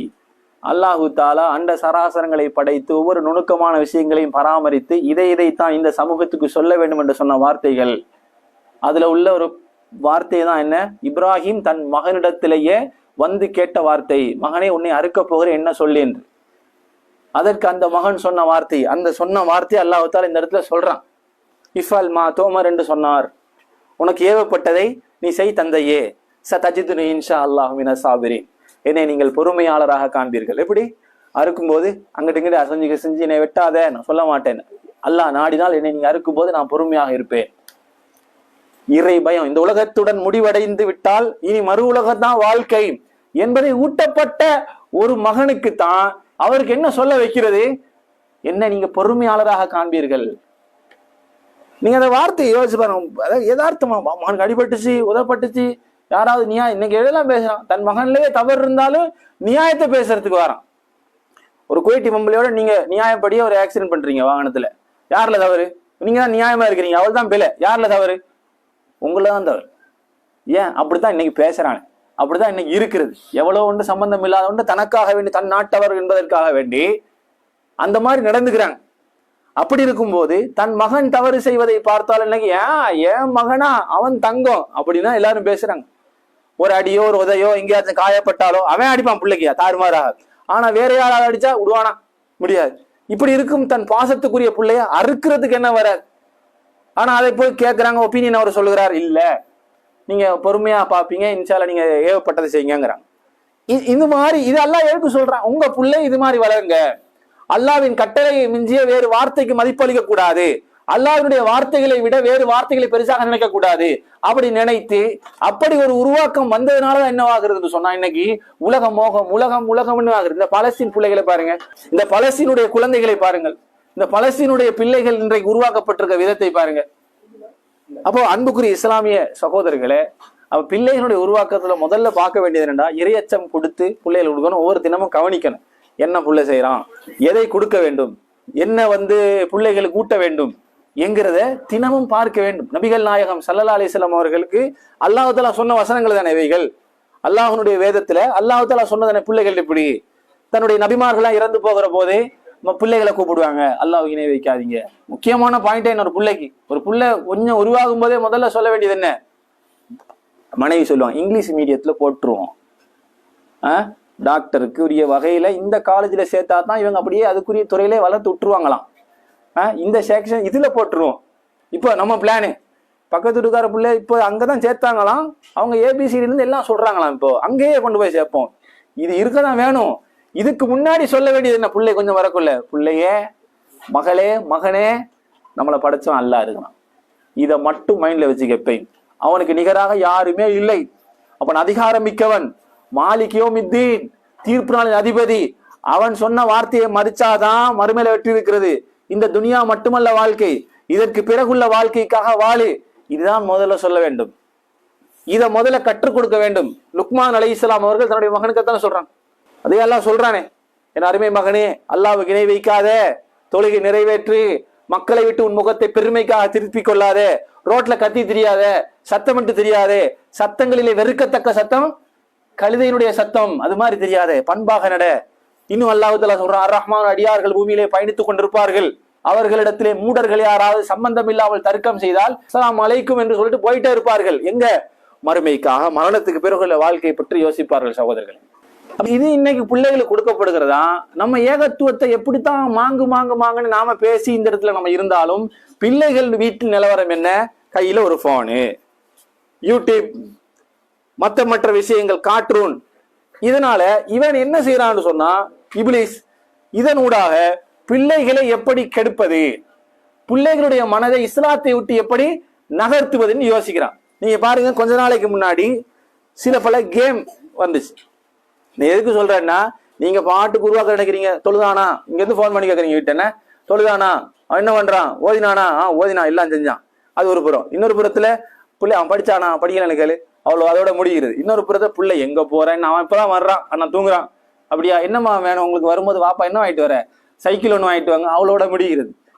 அல்லாஹு தாலா அண்ட சராசரங்களை படைத்து ஒவ்வொரு நுணுக்கமான விஷயங்களையும் பராமரித்து இதைத்தான் இந்த சமூகத்துக்கு சொல்ல வேண்டும் என்று சொன்ன வார்த்தைகள். அதுல உள்ள ஒரு வார்த்தை தான் என்ன? இப்ராஹிம் தன் மகனிடத்திலேயே வந்து கேட்ட வார்த்தை, மகனே உன்னை அறுக்க போகிற என்ன சொல்லு என்று. அதற்கு அந்த மகன் சொன்ன வார்த்தை, அந்த சொன்ன வார்த்தை அல்லாஹு தாலா இந்த இடத்துல சொல்றான். இஃபால் மா தோமர் என்று சொன்னார், உனக்கு ஏவப்பட்டதை நீ செய் தந்தையே, சதஜிதுனி இன்ஷா அல்லாஹ் மின சாபிரின், என்னை நீங்கள் பொறுமையாளராக காண்பீர்கள். எப்படி? அறுக்கும்போது அங்கிட்டு இங்கிட்டு அசைஞ்சு செஞ்சு என்னை வெட்டாத நான் சொல்ல மாட்டேன். அல்லாஹ் நாடினால் என்னை நீங்க அறுக்கும் போது நான் பொறுமையாக இருப்பேன். இறை பயம், இந்த உலகத்துடன் முடிவடைந்து விட்டால் இனி மறு உலகத்தான் வாழ்க்கை என்பதை ஊட்டப்பட்ட ஒரு மகனுக்கு தான் அவருக்கு என்ன சொல்ல வைக்கிறது? என்ன நீங்க பொறுமையாளராக காண்பீர்கள். நீங்க அந்த வார்த்தையை யோசிச்சு பாருங்க. அதாவது யதார்த்தமா மகனுக்கு அடிபட்டுச்சு, உதப்பட்டுச்சு, யாராவது இன்னைக்கு எதெல்லாம் பேசுறான், தன் மகன்லயே தவறு இருந்தாலும் நியாயத்தை பேசுறதுக்கு வரான். ஒரு குவைட்டி பொம்பளையோட நீங்க நியாயப்படியே ஒரு ஆக்சிடென்ட் பண்றீங்க வாகனத்துல, யாருல தவறு? நீங்க தான் நியாயமா இருக்கிறீங்க, அவள் தான் பிழை. யாருல தவறு? உங்களதான் தவறு. ஏன் அப்படித்தான் இன்னைக்கு பேசுறாங்க, அப்படித்தான் இன்னைக்கு இருக்கிறது. எவ்வளவு ஒன்று சம்பந்தம் இல்லாத ஒன்று தனக்காக வேண்டி, தன் நாட்டவர் என்பதற்காக வேண்டி அந்த மாதிரி நடந்துக்கிறாங்க. அப்படி இருக்கும்போது தன் மகன் தவறு செய்வதை பார்த்தால் இன்னைக்கு ஏன் மகனா அவன் தங்கம் அப்படின்னா எல்லாரும் பேசுறாங்க. ஒரு அடியோ ஒரு உதையோ எங்கேயாச்சும் காயப்பட்டாலோ அவன் அடிப்பான் பிள்ளைக்கு தாறுமாறாக. ஆனா வேற யாராவது அடிச்சா விடுவானா? முடியாது. இப்படி இருக்கும் தன் பாசத்துக்குரிய பிள்ளைய அறுக்கிறதுக்கு என்ன வராது. ஆனா அதை போய் கேட்கிறாங்க, ஒப்பீனியன் அவர் சொல்லுகிறார், இல்ல நீங்க பொறுமையா பாப்பீங்க, இன்ஷால்லா நீங்க ஏவப்பட்டதை செய்யுங்கிறாங்க. இது மாதிரி இது அல்லாஹ் எதுக்கு சொல்றான்? உங்க பிள்ளை இது மாதிரி வளருங்க. அல்லாஹ்வின் கட்டளையை மிஞ்சிய வேறு வார்த்தைக்கு மதிப்பளிக்க கூடாது. அல்லாஹ்வுடைய வார்த்தைகளை விட வேறு வார்த்தைகளை பெருசாக நினைக்க கூடாது. அப்படி நினைத்து அப்படி ஒரு உருவாக்கம் வந்ததுனாலதான் என்னவாகிறது சொன்னா இன்னைக்கு உலக மோகம், உலகம் உலகம்னு ஆகுது. இந்த பலஸ்தீன் பிள்ளைகளை பாருங்க, இந்த பலஸ்தீனுடைய குழந்தைகளை பாருங்கள், இந்த பலஸ்தீனுடைய பிள்ளைகள் இன்றைக்கு உருவாக்கப்பட்டிருக்க விதத்தை பாருங்க. அப்போ அன்புக்குரிய இஸ்லாமிய சகோதரர்களே, பிள்ளைகளுடைய உருவாக்கத்துல முதல்ல பார்க்க வேண்டியது என்னன்னா, இறையச்சம் கொடுத்து பிள்ளைகள் கொடுக்கணும். ஒவ்வொரு தினமும் கவனிக்கணும், என்ன பிள்ளை செய்யறான், எதை கொடுக்க வேண்டும், என்ன பிள்ளைகளுக்கு ஊட்ட வேண்டும் என்கிறத தினமும் பார்க்க வேண்டும். நபிகள் நாயகம் ஸல்லல்லாஹு அலைஹி வஸல்லம் அவர்களுக்கு அல்லாஹ் தஆலா சொன்ன வசனங்கள் தானே இவைகள். அல்லாஹ்வுடைய வேதத்துல அல்லாஹ் தஆலா சொன்னதானே பிள்ளைகள் இப்படி தன்னுடைய நபிமார்கள்லாம் இறந்து போகிற போது பிள்ளைகளை கூப்பிடுவாங்க, அல்லாஹ் இணை வைக்காதீங்க. முக்கியமான பாயிண்டே ஒரு பிள்ளைக்கு, ஒரு பிள்ளை கொஞ்சம் உருவாகும் போதே முதல்ல சொல்ல வேண்டியது என்ன? மனைவி சொல்லுவாங்க, இங்கிலீஷ் மீடியத்துல போட்டுருவோம், டாக்டருக்கு உரிய வகையில இந்த காலேஜில் சேர்த்தா தான் இவங்க அப்படியே அதுக்குரிய துறையிலே வளர்த்து விட்டுருவாங்களாம். இந்த செக்ஷன் இதுல போட்டுருவோம். இப்போ நம்ம பிளானு பக்கத்து வீட்டுக்கார பிள்ளை இப்போ அங்கதான் சேர்த்தாங்களாம், அவங்க ஏபிசிடிலேருந்து எல்லாம் சொல்றாங்களாம், இப்போ அங்கேயே கொண்டு போய் சேர்ப்போம். இது இருக்கதான் வேணும். இதுக்கு முன்னாடி சொல்ல வேண்டியது என்ன? பிள்ளை கொஞ்சம் வரக்குள்ள, பிள்ளையே, மகளே, மகனே, நம்மளை படைச்சவன் அல்லாஹ் இருக்கணும். இதை மட்டும் மைண்ட்ல வச்சு கேட்பேன். அவனுக்கு நிகராக யாருமே இல்லை. அவன் அதிகாரம் மிக்கவன், மாலிக் யௌமித்தீன், தீர்ப்பு நாளின் அதிபதி. அவன் சொன்ன வார்த்தையை மதிச்சாதான் மறுமையில வெற்றி இருக்கிறது. இந்த துனியா மட்டுமல்ல வாழ்க்கை, இதற்கு பிறகுள்ள வாழ்க்கைக்காக வாழு. இதுதான் முதல்ல சொல்ல வேண்டும். இதை முதல்ல கற்றுக் கொடுக்க வேண்டும். லுக்மான் அலைஹிஸ்ஸலாம் அவர்கள் தன்னுடைய மகனுக்குத்தானே சொல்றான். அதே அல்லாஹ் சொல்றானே, என் அருமை மகனே, அல்லாஹ்வுக்கு இணை வைக்காத, தொழுகை நிறைவேற்று, மக்களை விட்டு உன் முகத்தை பெருமைக்காக திருப்பிக் கொள்ளாதே, ரோட்ல கத்தி தெரியாத, சத்தமிட்டு தெரியாதே, சத்தங்களிலே வெறுக்கத்தக்க சத்தம் கழுதையினுடைய சத்தம் அது மாதிரி தெரியாதே, பண்பாக நட. இன்னும் அல்லாஹ் தஆலா சொல்றான், அர் ரஹ்மான் அடியார்கள் பூமியிலே பயணித்துக் கொண்டிருப்பார்கள், அவர்களிடத்திலே மூடர்கள் யாராவது சம்பந்தம் இல்லாமல் தர்க்கம் செய்தால் அஸ்ஸலாமு அலைக்கும் என்று சொல்லிட்டு போயிட்டே இருப்பார்கள். எங்க? மறுமைக்காக, மரணத்துக்கு பிறகுள்ள வாழ்க்கையை பற்றி யோசிப்பார்கள் சகோதரர்கள். இது இன்னைக்கு பிள்ளைகளுக்கு கொடுக்கப்படுகிறதா? நம்ம ஏகத்துவத்தை எப்படித்தான் மாங்கு மாங்கு மாங்குன்னு நாம பேசி இந்த இடத்துல நம்ம இருந்தாலும், பிள்ளைகள் வீட்டில் நிலவரம் என்ன? கையில ஒரு போனு, யூடியூப், மற்ற விஷயங்கள், கார்ட்டூன். இதனால இவன் என்ன செய்யறான்னு சொன்னா, இப்லீஸ் இதனூடாக பிள்ளைகளை எப்படி கெடுப்பது, பிள்ளைகளுடைய மனதை இஸ்லாத்தை விட்டு எப்படி நகர்த்துவதுன்னு யோசிக்கிறான். நீங்க பாருங்க, கொஞ்ச நாளைக்கு முன்னாடி சில பல கேம் வந்துச்சு. நீ எதுக்கு சொல்றேன்னா, நீங்க பாட்டுக்கு உருவாக்க நினைக்கிறீங்க. தொழுதானா? இங்க இருந்து போன் பண்ணி கேட்கறீங்க, வீட்டு என்ன தொழுதானா, அவன் என்ன பண்றான், ஓதினானா, ஓதினா எல்லாம் செஞ்சான். அது ஒரு புறம். இன்னொரு புறத்துல பிள்ளை அவன் படிச்சானா, படிக்கலன்னு கேளு, அவ்வளவு அதோட முடிகிறது. இன்னொரு புறத்துல பிள்ளை எங்க போறேன்னு, அவன் இப்பதான் வர்றான், அண்ணா தூங்குறான். அப்படியா, என்னம்மா வேணும் உங்களுக்கு? வரும்போது வாப்பா என்ன வாங்கிட்டு வர, சைக்கிள் ஒன்று வாங்கிட்டு வாங்க, அவளோட முடிகிறது.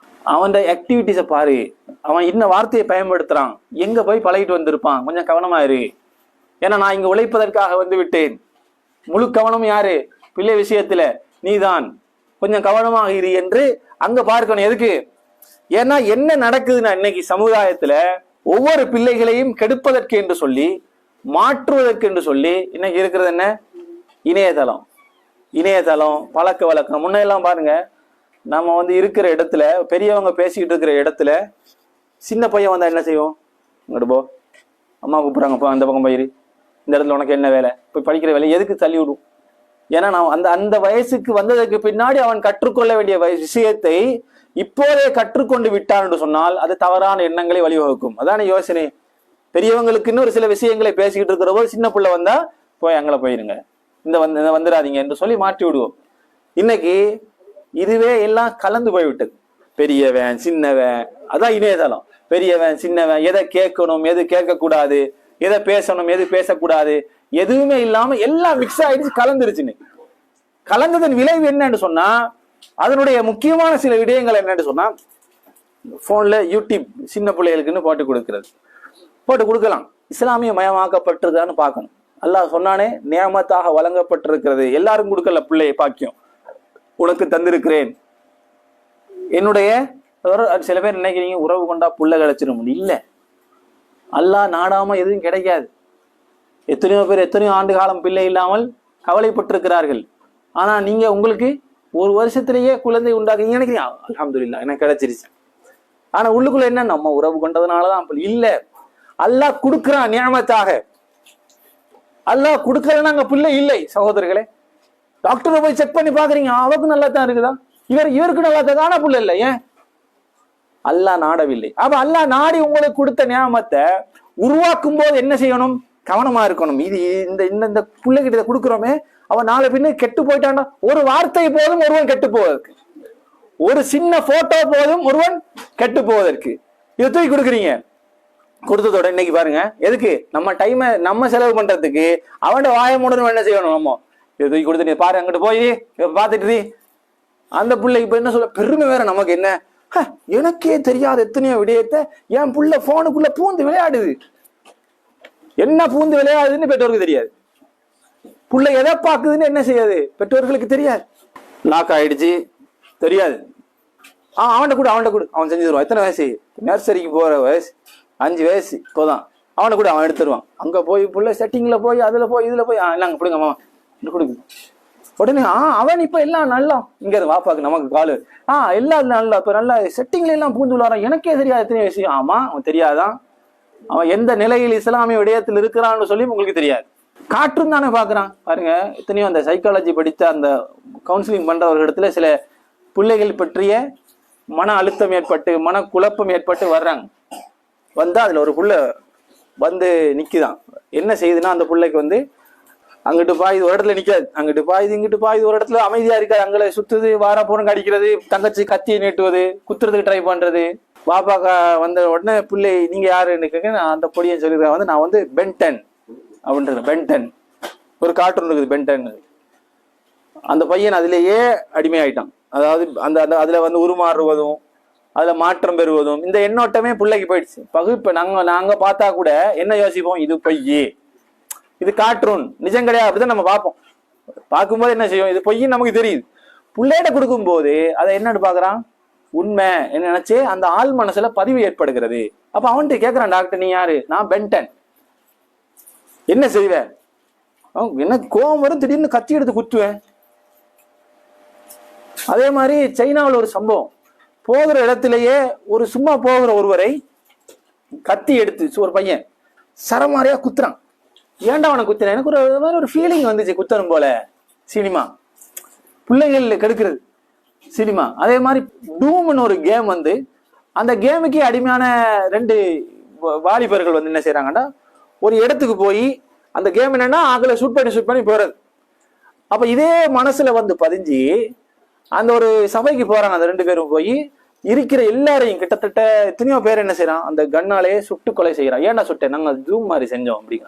அவன் ஆக்டிவிட்டிஸை பாரு, அவன் இன்ன வார்த்தையை பயன்படுத்துறான், எங்க போய் பழகிட்டு வந்திருப்பான். கொஞ்சம் கவனமா இரு, ஏன்னா நான் இங்க உழைப்பதற்காக வந்து விட்டேன். முழு கவனம் யாரு? பிள்ளை விஷயத்துல நீதான், கொஞ்சம் கவனமாக இரு என்று அங்க பார்க்கணும். எதுக்கு? ஏன்னா என்ன நடக்குதுன்னா, இன்னைக்கு சமுதாயத்துல ஒவ்வொரு பிள்ளைகளையும் கெடுப்பதற்கு என்று சொல்லி, மாற்றுவதற்கு என்று சொல்லி இன்னைக்கு இருக்கிறது என்ன? இணையதளம். இணையதளம், பழக்க வழக்கம். முன்னெல்லாம் பாருங்க, நம்ம வந்து இருக்கிற இடத்துல, பெரியவங்க பேசிக்கிட்டு இருக்கிற இடத்துல சின்ன பையன் வந்தா என்ன செய்வோம்? இங்கிட்டு போ, அம்மா கூப்பிடுறாங்கப்பா, அந்த பக்கம் போயிரு, இந்த இடத்துல உனக்கு என்ன வேலை, போய் படிக்கிற வேலை, எதுக்கு தள்ளி விடும்? ஏன்னா நான் அந்த வயசுக்கு வந்ததுக்கு பின்னாடி அவன் கற்றுக்கொள்ள வேண்டிய விஷயத்தை இப்போதே கற்றுக்கொண்டு விட்டான் என்று சொன்னால் அது தவறான எண்ணங்களை வழிவகுக்கும். அதான யோசனை. பெரியவங்களுக்குன்னு ஒரு சில விஷயங்களை பேசிக்கிட்டு இருக்கிற போது சின்ன பிள்ளை வந்தா போய் அங்கே போயிருங்க, இந்த வந்துடாதீங்க என்று சொல்லி மாற்றி விடுவோம். இன்னைக்கு இதுவே எல்லாம் கலந்து போய்விட்டது. பெரியவன் சின்னவன், அதான் இணையதளம். பெரியவன் சின்னவன், எதை கேட்கணும் எது கேட்கக்கூடாது, எதை பேசணும் எது பேசக்கூடாது, எதுவுமே இல்லாம எல்லாம் மிக்ஸ் ஆயிடுச்சு, கலந்துருச்சுன்னு. கலந்ததன் விளைவு என்னன்னு சொன்னா, அதனுடைய முக்கியமான சில விடயங்கள் என்னன்னு சொன்னா, போன்ல யூடியூப் சின்ன பிள்ளைகளுக்குன்னு போட்டு கொடுக்கிறது. போட்டு கொடுக்கலாம், இஸ்லாமிய மயமாக்கப்பட்டிருக்கான்னு பார்க்கணும். அல்லாஹ் சொன்னானே, நியமத்தாக வழங்கப்பட்டிருக்கிறது, எல்லாரும் கொடுக்கல பிள்ளையை பாக்கியம், உனக்கு தந்திருக்கிறேன். என்னுடைய சில பேர் நினைக்கிறீங்க உறவு கொண்டா புள்ள கிடைச்சிடும். இல்ல, அல்லாஹ் நாடாம எதுவும் கிடைக்காது. எத்தனையோ பேர் எத்தனையோ ஆண்டு காலம் பிள்ளை இல்லாமல் கவலைப்பட்டிருக்கிறார்கள். ஆனா நீங்க உங்களுக்கு ஒரு வருஷத்திலேயே குழந்தை உண்டாக்குங்க நினைக்கிறீங்க, அல்ஹம்துலில்லாஹ் எனக்கு கிடைச்சிருச்சு. ஆனா உள்ளுக்குள்ள என்ன, நம்ம உறவு கொண்டதுனாலதான் இல்ல, அல்லாஹ் கொடுக்கிறான் நியமத்தாக. அல்லாஹ் கொடுக்கலன்னா அங்க பிள்ளை இல்லை. சகோதரர்களே, டாக்டரை போய் செக் பண்ணி பாக்குறீங்க, அவருக்கு நல்லா தான் இருக்குதா, இவருக்கு நல்லா தான், ஆனா புள்ள இல்லை. ஏன்? அல்லாஹ் நாடவில்லை. அப்ப அல்லாஹ் நாடி உங்களுக்கு கொடுத்த நியமத்தை உருவாக்கும் போது என்ன செய்யணும்? கவனமா இருக்கணும். இது இந்த பிள்ளைகிட்ட கொடுக்குறோமே, அவன் நாளை பின்ன கெட்டு போயிட்டான்டா. ஒரு வார்த்தை போதும் ஒருவன் கெட்டு போவதற்கு, ஒரு சின்ன போட்டோ போதும் ஒருவன் கெட்டு போவதற்கு. இதை தூக்கி கொடுக்குறீங்க. கொடுத்ததோட இன்னைக்கு பாருங்க, எதுக்கு நம்ம டைமை நம்ம செலவு பண்றதுக்கு அவன் வாய மூடணும். என்ன செய்யணும்? நம்ம இதை தூக்கி கொடுத்து, நீ பாரு அங்கிட்டு போய் பார்த்துட்டு அந்த பிள்ளைக்கு இப்ப என்ன சொல்ல, பெருமை வேற நமக்கு. என்ன, எனக்கே தெரியாத எத்தனையோ விடயத்தை என் புள்ள போனுக்குள்ள பூந்து விளையாடுது. என்ன பூந்து விளையாடுதுன்னு பெற்றோருக்கு தெரியாது. புள்ள எதை பாக்குதுன்னு என்ன செய்யாது பெற்றோர்களுக்கு தெரியாது. லாக் ஆயிடுச்சு தெரியாது. அவன்கிட்ட கூட அவன் செஞ்சு தருவான். எத்தனை வயசு? நர்சரிக்கு போற வயசு 5 வயசு இப்போதான். அவன்கிட்ட கூட அவன் எடுத்துருவான். அங்க போய் புள்ள செட்டிங்ல போய் அதுல போய் இதுல போய் நாங்க பிடிங்க மாமா கொடுக்கு. உடனே அவன் இப்ப எல்லாம் நல்லா இங்க வாப்பாக்கு நமக்கு காலு எல்லாம் நல்லா இப்ப நல்லா செட்டிங்ல எல்லாம் பூந்து விளாடுறான். எனக்கே தெரியாது எத்தனை விஷயம். ஆமா அவன் தெரியாதான், அவன் எந்த நிலையில் இஸ்லாமிய விடயத்தில் இருக்கிறான்னு சொல்லி உங்களுக்கு தெரியாது. காற்றும் தானே பாக்குறான். பாருங்க எத்தனையோ அந்த சைக்காலஜி படித்த அந்த கவுன்சிலிங் பண்றவர்களிடத்துல சில பிள்ளைகள் பற்றிய மன அழுத்தம் ஏற்பட்டு மன குழப்பம் ஏற்பட்டு வர்றாங்க. வந்தா அதுல ஒரு புள்ள வந்து நிக்குதான். என்ன செய்யுதுன்னா அந்த பிள்ளைக்கு வந்து அங்கிட்டு பாயுது ஒரு இடத்துல நிக்காது, அங்கிட்டு பாயுது இங்கிட்டு பாயுது ஒரு இடத்துல அமைதியா இருக்காது. அங்களை சுத்துது, வார போறங்க அடிக்கிறது, தங்கச்சி கத்தியை நீட்டுவது, குத்துறதுக்கு ட்ரை பண்றது. பாப்பா வந்த உடனே பிள்ளை நீங்க யாருன்னு கேட்க அந்த பொடியை சொல்லிருக்கேன் வந்து நான் வந்து பென்டன் அப்படின்றது. பென்டன் ஒரு கார்ட்டூன் இருக்குது பென்டன். அந்த பையன் அதிலேயே அடிமையாயிட்டான். அதாவது அந்த அந்த அதுல வந்து உருமாறுவதும் அதுல மாற்றம் பெறுவதும் இந்த எண்ணோட்டமே பிள்ளைக்கு போயிடுச்சு. இப்ப நாங்க பார்த்தா கூட என்ன யோசிப்போம், இது பொய், இது கார்ட்டூன், நிஜம் கிடையாது அப்படிதான் நம்ம பார்ப்போம். பார்க்கும்போது என்ன செய்வோம், இது பொய்ன்னு நமக்கு தெரியுது. பிள்ளைகிட்ட கொடுக்கும் போது அதை என்னன்னு பாக்குறான், உண்மை என்ன நினைச்சு அந்த ஆள் மனசுல பதிவு ஏற்படுகிறது. அப்ப அவன்கிட்ட கேட்கறான், டாக்டர் நீ யாரு? நான் பென்டன். என்ன செய்வேன்? என்ன கோபம் வரும், திடீர்னு கத்தி எடுத்து குத்துவேன். அதே மாதிரி சைனாவில் ஒரு சம்பவம், போகிற இடத்திலேயே ஒரு சும்மா போகிற ஒருவரை கத்தி எடுத்து ஒரு பையன் சரமாரியா குத்துறான். ஏன்டா அவனை குத்துறேன், எனக்கு ஒரு ஃபீலிங் வந்துச்சு குத்தணும் போல. சினிமா பிள்ளைகள் கெடுக்கிறது சினிமா. அதே மாதிரி டூம்னு ஒரு கேம் வந்து அந்த கேமுக்கே அடிமையான 2 வாலிபர்கள் வந்து என்ன செய்யறாங்கன்னா ஒரு இடத்துக்கு போய் அந்த கேம் என்னன்னா ஆக்களை ஷூட் பண்ணி போறது. அப்ப இதே மனசுல வந்து பதிஞ்சு அந்த ஒரு சபைக்கு போறாங்க. அந்த 2 பேரும் போய் இருக்கிற எல்லாரையும் கிட்டத்தட்ட எத்தனையோ பேர் என்ன செய்யறான், அந்த கண்ணாலேயே சுட்டு கொலை செய்யறான். ஏன்டா சுட்டேன், நாங்க ஜூம் மாதிரி செஞ்சோம் அப்படிங்க.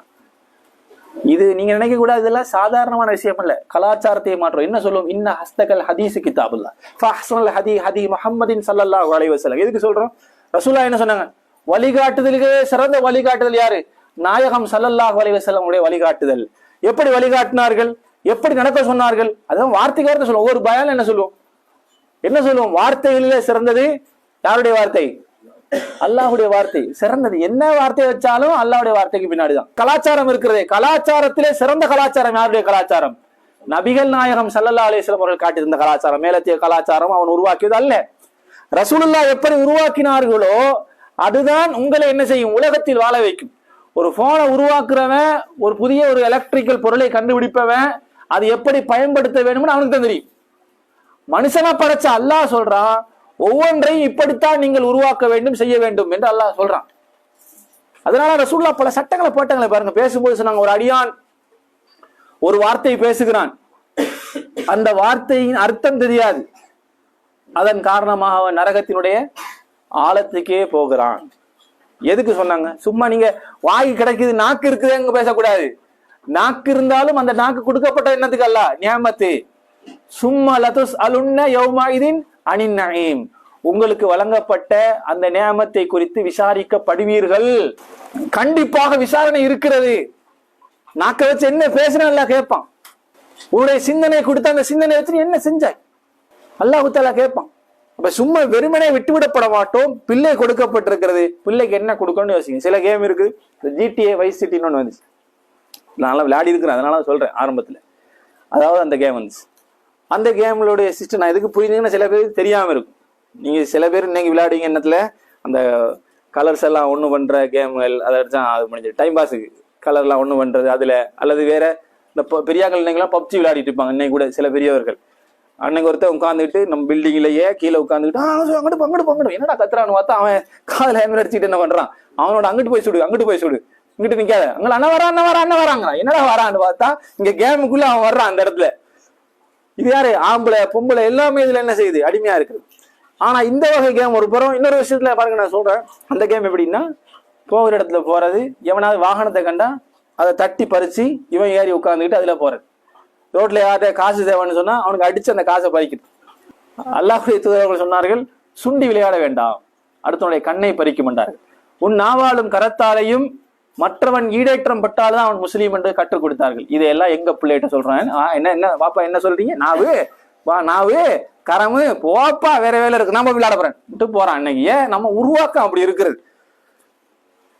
இது நீங்க நினைக்க கூடாது, இதெல்லாம் சாதாரணமான விஷயம் இல்ல. கலாச்சாரத்தை மாற்றம். என்ன சொல்லுவோம், இன்ன ஹஸ்தகல் ஹதீஸ் கிதாபுல்லாஹ் ஃபஹ்ஸனுல் ஹதி முஹம்மதின் ஸல்லல்லாஹு அலைஹி வஸல்லம். எதுக்கு சொல்றோம், ரசூலுல்லாஹ் என்ன சொன்னாங்க, வழிகாட்டுதலுக்கு சிறந்த வழிகாட்டுதல் யாரு, நாயகம் ஸல்லல்லாஹு அலைஹி வஸல்லம் உடைய வழிகாட்டுதல். எப்படி வழிகாட்டினார்கள், எப்படி நடக்க சொன்னார்கள், அதான் வார்த்தைக்கு வார்த்தை சொல்லுவோம். ஒவ்வொரு பயான் என்ன சொல்லுவோம், வார்த்தைகளிலே சிறந்தது யாருடைய வார்த்தை, அல்லாஹுடைய வார்த்தை சிறந்தது. என்ன வார்த்தை வச்சாலும் அல்லாஹுடைய வார்த்தைக்கு பின்னாடிதான். கலாச்சாரம் இருக்கிறதே, கலாச்சாரத்திலே சிறந்த கலாச்சாரம் யாருடைய கலாச்சாரம், நபிகள் நாயகம் ஸல்லல்லாஹு அலைஹி வஸல்லம் அவர்கள் காட்டியிருந்த கலாச்சாரம். மேலத்திய கலாச்சாரம் அவன் உருவாக்கியது அல்ல. ரசூலுல்லாஹ் எப்படி உருவாக்கினார்களோ அதுதான் உங்களை என்ன செய்யும், உலகத்தில் வாழ வைக்கும். ஒரு போனை உருவாக்குறவன், ஒரு புதிய ஒரு எலக்ட்ரிக்கல் பொருளை கண்டுபிடிப்பவன் அது எப்படி பயன்படுத்த வேணும்னு அவனுக்கு தான் தெரியும். மனுஷனா படைச்ச அல்லாஹ் சொல்றான், ஒவ்வொன்றையும் இப்படித்தான் நீங்கள் உருவாக்க வேண்டும், செய்ய வேண்டும் என்று அல்லாஹ் சொல்றான். அதனால ரசூலுல்லாஹ் பல சட்டங்களை போட்டாங்களே பாருங்க. பேசும்போது சொன்னாங்க, ஒரு அடியான் ஒரு வார்த்தை பேசுகிறான், அந்த வார்த்தையின் அர்த்தம் தெரியாது, அதன் காரணமாக அவன் நரகத்தினுடைய ஆழத்துக்கே போகிறான். எதுக்கு சொன்னாங்க, சும்மா நீங்க வாய் கிடைக்குது நாக்கு இருக்குது அங்க பேசக்கூடாது. நாக்கு இருந்தாலும் அந்த நாக்கு கொடுக்கப்பட்ட என்னத்துக்கு அல்ல, நியாமத்து. சும்மா லதுஸ் அலுன்ன யௌமாஇதின் அனின் நஈம், உங்களுக்கு வழங்கப்பட்ட அந்த நியாமத்தை குறித்து விசாரிக்கப்படுவீர்கள். கண்டிப்பாக விசாரணை இருக்கிறது. நாக்க வச்சு என்ன பேசுறேன் அல்லாஹ் கேட்பான். உன்னுடைய சிந்தனை கொடுத்த அந்த சிந்தனை வச்சு என்ன செஞ்சாய் அல்லாஹ் தஆலா கேட்பான். அப்ப சும்மா வெறுமனே விட்டுவிடப்பட மாட்டோம். பிள்ளை கொடுக்கப்பட்டிருக்கிறது, பிள்ளைக்கு என்ன கொடுக்கணும்னு யோசிங்க. சில கேம் இருக்கு, GTA வைஸ் சிட்டின்னு ஒன்று வந்துச்சு, நான் விளையாடி இருக்கிறேன், அதனால சொல்றேன் ஆரம்பத்துல. அதாவது அந்த கேம் வந்துச்சு, அந்த கேம்களுடைய சிஸ்டம் நான் எதுக்கு புரியுதுன்னு சில பேருக்கு தெரியாம இருக்கும். நீங்க சில பேர் இன்னைக்கு விளையாடுவீங்க என்னத்துல, அந்த கலர்ஸ் எல்லாம் ஒண்ணு பண்ற கேம்கள், அதை அடிச்சா அது முடிஞ்சு டைம் பாஸுக்கு கலர் எல்லாம் ஒண்ணு பண்றது அதுல, அல்லது வேற இந்த பெரியாக்கள் இன்னைக்கெல்லாம் பப்ஜி விளையாடிட்டு இருப்பாங்க. இன்னைக்கு கூட சில பெரியவர்கள் அன்னைக்கு ஒருத்தர் உட்காந்துக்கிட்டு நம்ம பில்டிங்லயே கீழே உட்காந்துக்கிட்டு அங்கிட்டு என்னடா கத்துறான்னு பார்த்தா அவன் காதல ஹேமர் அடிச்சுட்டு என்ன பண்றான், அவனோட அங்கிட்டு போய் சுடு இங்கிட்டு நிக்காத, அங்க அண்ணன் வராங்க, என்னடா வரான்னு பார்த்தா இங்க கேமுக்குள்ள அவன் வர்றான் அந்த இடத்துல. இது யாரு, ஆம்பளை பொம்பளை எல்லாமே இதுல என்ன செய்யுது, அடிமையா இருக்குது. ஆனா இந்த வகை கேம் ஒரு புறம். இன்னொரு விஷயத்துல பாருங்க, நான் சொல்றேன், அந்த கேம் எப்படின்னா, போகிற இடத்துல போறது, எவனாவது வாகனத்தை கண்டா அதை தட்டி பறிச்சு இவன் ஏறி உட்காந்துக்கிட்டு அதுல போறது. ரோட்ல யார்கிட்ட காசு தேவைன்னு சொன்னா அவனுக்கு அடிச்சு அந்த காசை பறிக்குது. அல்லாஹ்வுடைய தூதர்கள் சொன்னார்கள், சுண்டி விளையாட வேண்டாம், அடுத்தவனுடைய கண்ணை பறிக்க மாட்டார்கள். உன் நாவாலும் கரத்தாலையும் மற்றவன் ஈடேற்றம் பட்டால்தான் அவன் முஸ்லீம் என்று கற்றுக் கொடுத்தார்கள். இதையெல்லாம் எங்க பிள்ளைகிட்ட சொல்றான். என்ன பாப்பா என்ன சொல்றீங்க, நாவு வா நாவு கரமு போப்பா வேற வேலை இருக்கு நம்ம விளையாட போறேன் விட்டு போறான். அன்னைக்கு ஏன் நம்ம உருவாக்கம் அப்படி இருக்கிறது.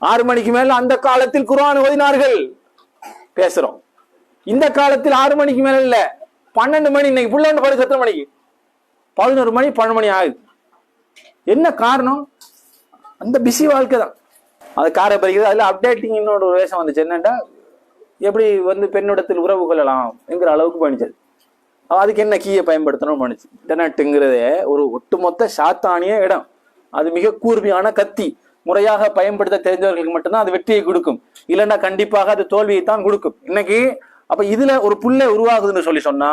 6 மணிக்கு மேல அந்த காலத்தில் குர்ஆன் ஓதினார்கள் பேசுறோம். இந்த காலத்தில் 6 மணிக்கு மேல இல்ல 12 மணி. இன்னைக்கு புள்ள வந்து படுக்க எத்தனை மணிக்கு? 11 மணி 12 மணி ஆகுது. என்ன காரணம்? அந்த பிஸி வாழ்க்கை தான். அது காரை பறிக்கிறது. அதுல அப்டேட்டிங் இன்னொரு ஒரு வேஷம் வந்துச்சு. என்னண்டா எப்படி வந்து பெண்ணிடத்தில் உறவு கொள்ளலாம் என்கிற அளவுக்கு பண்ணிச்சது. அதுக்கு என்ன கீயை பயன்படுத்தணும்னு பண்ணிச்சு. இன்டர்நெட்டுங்கிறதே ஒரு ஒட்டுமொத்த சாத்தானிய இடம். அது மிக கூர்மையான கத்தி. முறையாக பயன்படுத்த தெரிஞ்சவர்களுக்கு மட்டும்தான் அது வெற்றியை கொடுக்கும். இல்லைன்னா கண்டிப்பாக அது தோல்வியைத்தான் கொடுக்கும். இன்னைக்கு அப்ப இதுல ஒரு புள்ளை உருவாகுதுன்னு சொல்லி சொன்னா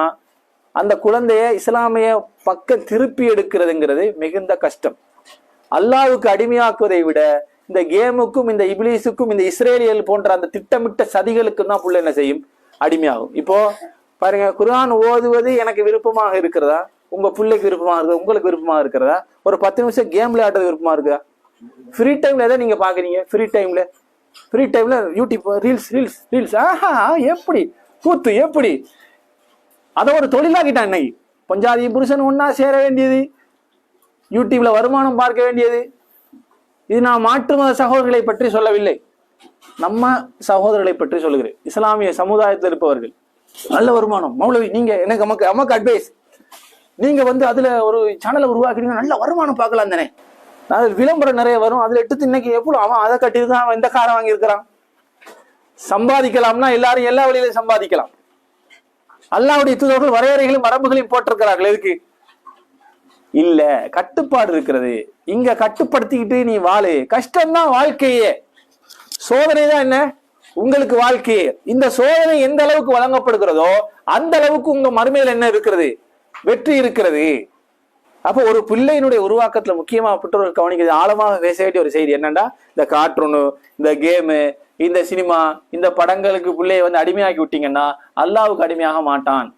அந்த குழந்தைய இஸ்லாமிய பக்கம் திருப்பி எடுக்கிறதுங்கிறது மிகுந்த கஷ்டம். அல்லாஹ்வுக்கு அடிமையாக்குவதை விட இந்த கேமுக்கும் இந்த இப்லீஸுக்கும் இந்த இஸ்ரேலியல் போன்ற அந்த திட்டமிட்ட சதிகளுக்கும் தான் புள்ள என்ன செய்யும், அடிமையாகும். இப்போ பாருங்க, குர்ஆன் ஓதுவது எனக்கு விருப்பமாக இருக்கிறதா, உங்க பிள்ளைக்கு விருப்பமாக இருக்குதா, உங்களுக்கு விருப்பமாக இருக்கிறதா, ஒரு 10 நிமிஷம் கேம் விளையாடுறது விருப்பமா இருக்குதா? ஃப்ரீ டைம்ல எதை நீங்க பாக்குறீங்க? ஃப்ரீ டைம்ல யூடியூப் ரீல்ஸ் ரீல்ஸ் ரீல்ஸ். ஆஹா எப்படி கூத்து எப்படி அதை ஒரு தொழிலாக்கிட்டான். இன்னைக்கு பஞ்சாதி புருஷன் ஒன்னா சேர வேண்டியது, யூடியூப்ல வருமானம் பார்க்க வேண்டியது. இது நான் மாற்று மத சகோதரர்களை பற்றி சொல்லவில்லை, நம்ம சகோதரர்களை பற்றி சொல்லுகிறேன். இஸ்லாமிய சமுதாயத்தில் இருப்பவர்கள் நல்ல வருமானம். மௌலவி நீங்க எனக்கு நமக்கு அட்வைஸ், நீங்க வந்து அதுல ஒரு சேனலை உருவாக்குறீங்க, நல்ல வருமானம் பார்க்கலாம் தானே. அது விளம்பரம் நிறைய வரும். அதுல எடுத்து இன்னைக்கு எவ்வளவு அவன் அதை கட்டியிருக்கான், அவன் இந்த காரை வாங்கியிருக்கிறான். சம்பாதிக்கலாம்னா எல்லாரும் எல்லா வழியிலும் சம்பாதிக்கலாம். அல்லாஹ்வுடைய தூதர்கள் வரையறைகளையும் மரபுகளையும் போட்டிருக்கிறார்கள். எதுக்கு இல்ல? கட்டுப்பாடு இருக்கிறது. இங்க கட்டுப்படுத்திக்கிட்டு நீ வாழு. கஷ்டம்தான் வாழ்க்கையே, சோதனை தான் என்ன உங்களுக்கு வாழ்க்கையே. இந்த சோதனை எந்த அளவுக்கு வழங்கப்படுகிறதோ அந்த அளவுக்கு உங்க மறுமையில் என்ன இருக்கிறது, வெற்றி இருக்கிறது. அப்போ ஒரு பிள்ளையினுடைய உருவாக்கத்துல முக்கியமா பெற்றோர்கள் கவனிக்கிறது, ஆழமாக பேச வேண்டிய ஒரு செய்தி என்னன்னா, இந்த கார்ட்டூனு, இந்த கேமு, இந்த சினிமா, இந்த படங்களுக்கு பிள்ளையை வந்து அடிமையாக்கி விட்டீங்கன்னா அல்லாஹ்வுக்கு அடிமையாக மாட்டான்.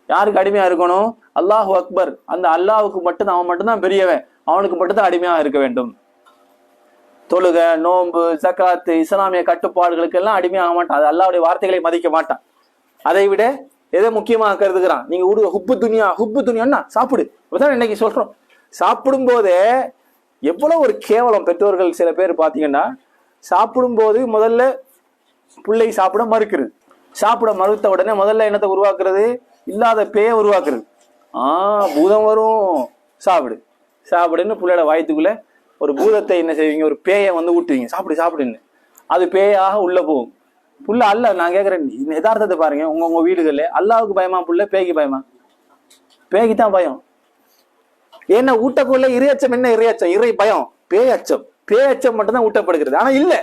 யாருக்கு அடிமையா இருக்கணும்? அல்லாஹு அக்பர். அந்த அல்லாஹ்வுக்கு மட்டும் அவன் மட்டும்தான் பெரியவன், அவனுக்கு மட்டும்தான் அடிமையாக இருக்க வேண்டும். தொழுக, நோன்பு, ஜகாத்து, இஸ்லாமிய கட்டுப்பாடுகளுக்கு எல்லாம் அடிமையாக மாட்டான். அது அல்லாஹ்வுடைய வார்த்தைகளை மதிக்க மாட்டான். அதை விட எதை முக்கியமாக கருதுகிறான்? நீங்க ஹுப்பு துனியான்னா சாப்பிடு. இப்பதான் இன்னைக்கு சொல்றோம். சாப்பிடும் போதே எவ்வளவு ஒரு கேவலம். பெற்றோர்கள் சில பேர் பாத்தீங்கன்னா சாப்பிடும் போது முதல்ல பிள்ளை சாப்பிட மறுக்கிறது. சாப்பிட மறுத்த உடனே முதல்ல என்னத்தை உருவாக்குறது? இல்லாத பேய உருவாக்குறது. பூதம் வரும், சாப்பிடுன்னு பிள்ளையோட வயிற்றுக்குள்ள ஒரு பூதத்தை என்ன செய்வீங்க, ஒரு பேயை வந்து ஊட்டுவீங்க, சாப்பிடுன்னு. அது பேயாக உள்ள போகும். புள்ள அல்ல. நான் கேட்கறேன், யதார்த்தத்தை பாருங்க. உங்க வீடுகள்ல அல்லாஹ்வுக்கு பயமா புள்ள, பேய்க்கு பயமா? பேய்க்கு தான் பயம். ஏன்னா ஊட்டக்குள்ள இறையச்சம். என்ன இறையச்சம்? இறை பயம். பேயச்சம். பேயச்சம் மட்டும்தான் ஊட்டப்படுகிறது. ஆனா இல்ல,